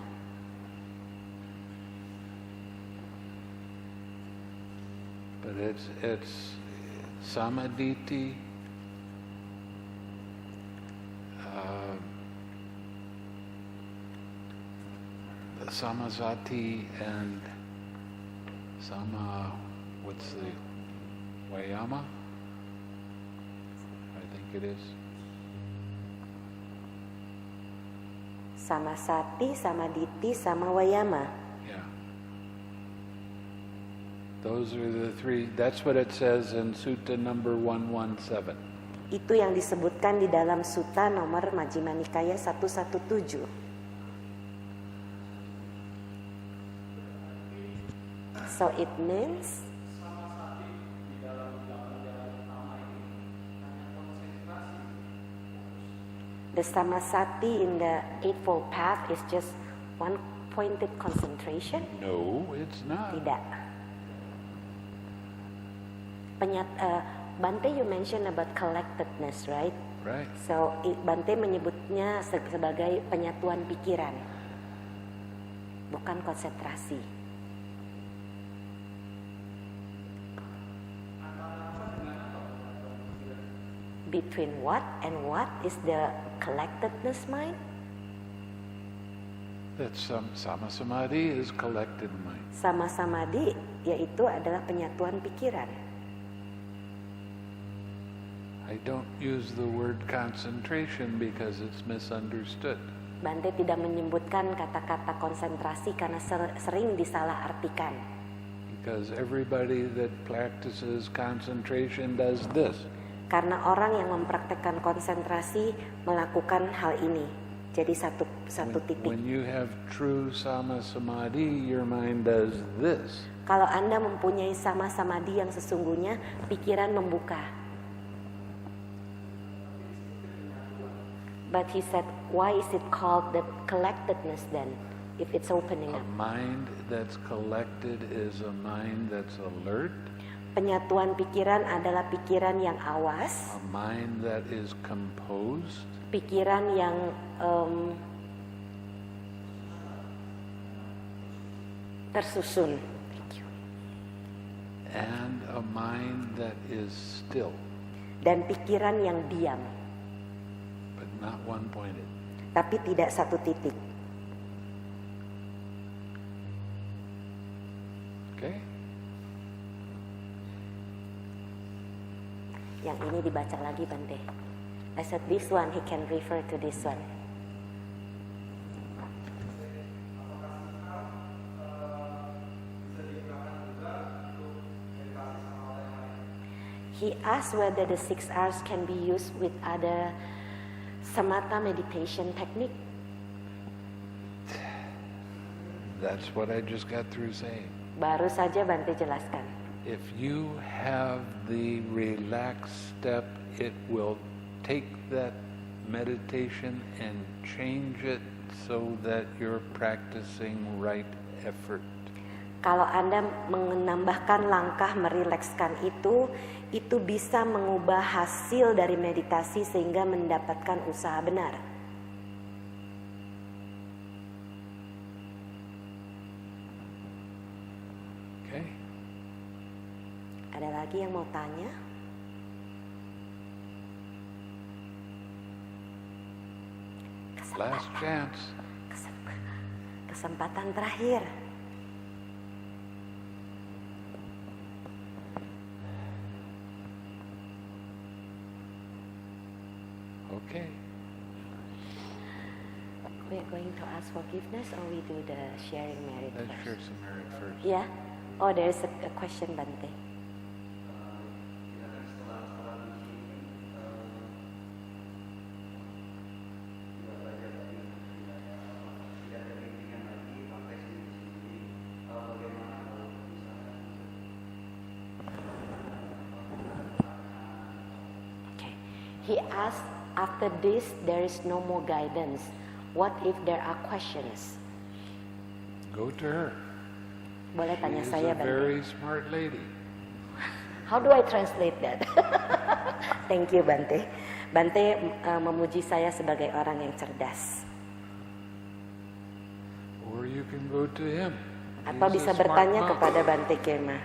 But it's samaditi, samazati, and what's the Vayama? I think it is. Samasati, samaditi, sama wayama. Yeah. Those are the three. That's what it says in Sutta number 117. Itu yang disebutkan di dalam sutta nomor Majjhima Nikaya 117. So it means the samasati in the Eightfold Path is just one pointed concentration? No, it's not. Tidak. Bante, you mentioned about collectedness, right? Right. So Bante menyebutnya sebagai penyatuan pikiran, bukan konsentrasi. Between what and what is the collectedness mind? That's sama-samadhi is collected mind. Sama-samadhi yaitu adalah penyatuan pikiran. I don't use the word concentration because it's misunderstood. Bante tidak menyebutkan kata-kata konsentrasi karena sering disalahartikan. Because everybody that practices concentration does this. Karena orang yang mempraktekkan konsentrasi melakukan hal ini. Jadi satu titik. When you have true sama-samadhi, your mind does this. Kalau Anda mempunyai sama-samadhi yang sesungguhnya, pikiran membuka. But he said, why is it called the collectedness then, if it's opening A up? mind that's collected is a mind that's alert. Penyatuan pikiran adalah pikiran yang awas, A mind that is composed. pikiran yang tersusun. Thank you. And a mind that is still, Dan pikiran yang diam, but not one-pointed. tapi tidak satu titik. Okay? Yang ini dibaca lagi Bante. I said this one, he can refer to this one. He asked whether the 6 R's can be used with other samatha meditation technique. That's what I just got through saying. Baru saja Bante jelaskan. If you have the relaxed step, it will take that meditation and change it so that you're practicing right effort. Kalau Anda menambahkan langkah merilekskan itu bisa mengubah hasil dari meditasi sehingga mendapatkan usaha benar. Okay? Ada lagi yang mau tanya? Last chance. Kesempatan terakhir. Okay. We're going to ask forgiveness or we do the sharing merit Let's first? share some merit first. Yeah. Oh, there's a question, Bante. Okay. He asked, after this, there is no more guidance. What if there are questions? Go to her. Boleh tanya She's saya, a Bante. very smart lady. How do I translate that? Thank you, Bante. Bante memuji saya sebagai orang yang cerdas. Or you can go to him. Atau He's bisa a smart bertanya monk. kepada Bante Kema.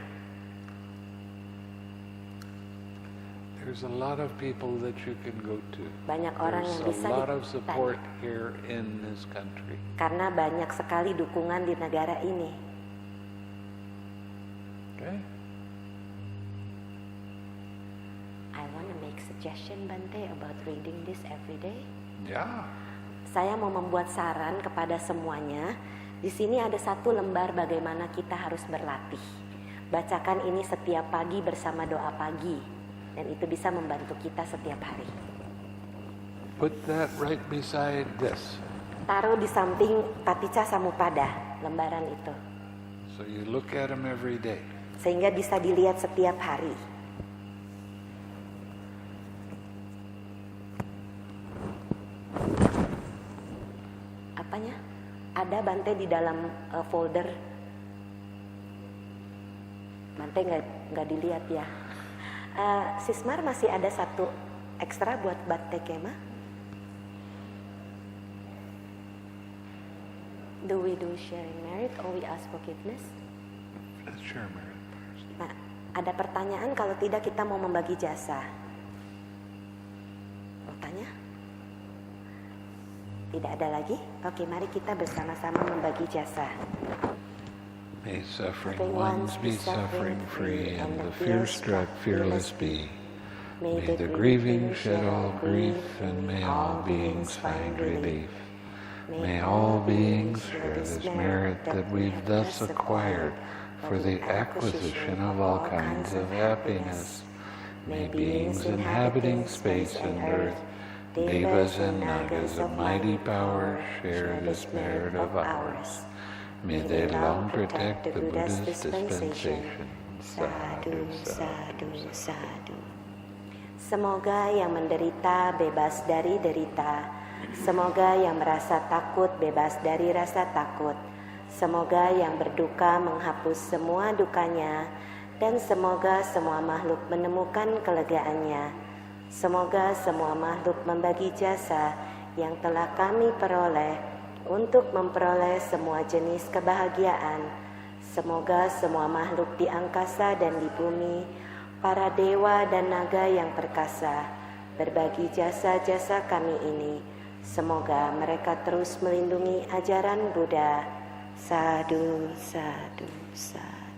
There's a lot of people that you can go to. Banyak orang yang There's bisa a lot of support ditanya. here in this country. Karena banyak sekali dukungan di negara ini. Okay? I want to make suggestion, Bante, about reading this every day. Yeah. Saya mau membuat saran kepada semuanya. Di sini ada satu lembar bagaimana kita harus berlatih. Bacakan ini setiap pagi bersama doa pagi. Dan itu bisa membantu kita setiap hari. Put that right beside this. Taruh di samping Paticca Samuppada, lembaran itu. So you look at them every day. Sehingga bisa dilihat setiap hari. Apanya? Ada, Bante, di dalam folder. Bante nggak dilihat ya. Sismar masih ada satu ekstra buat Bante Kema. Do we do sharing merit or we ask forgiveness? Let's share merit first. Nah, ada pertanyaan, kalau tidak kita mau membagi jasa. Mau tanya? Tidak ada lagi? Oke, mari kita bersama-sama membagi jasa. May suffering Suffering ones be suffering free, and the fear-struck fearless be. May the grieving shed all grief, and may all beings find relief. May all beings share this merit that we've thus acquired for the acquisition of all kinds of happiness. May beings inhabiting space and earth, devas and nagas of mighty power, share this merit of ours. May they long protect the Buddha's dispensation. Sadhu, sadhu, sadhu. Semoga yang menderita bebas dari derita. Semoga yang merasa takut bebas dari rasa takut. Semoga yang berduka menghapus semua dukanya. Dan semoga semua makhluk menemukan kelegaannya. Semoga semua makhluk membagi jasa yang telah kami peroleh untuk memperoleh semua jenis kebahagiaan. Semoga semua makhluk di angkasa dan di bumi, para dewa dan naga yang perkasa, berbagi jasa-jasa kami ini. Semoga mereka terus melindungi ajaran Buddha. Sadhu, sadhu, sadhu.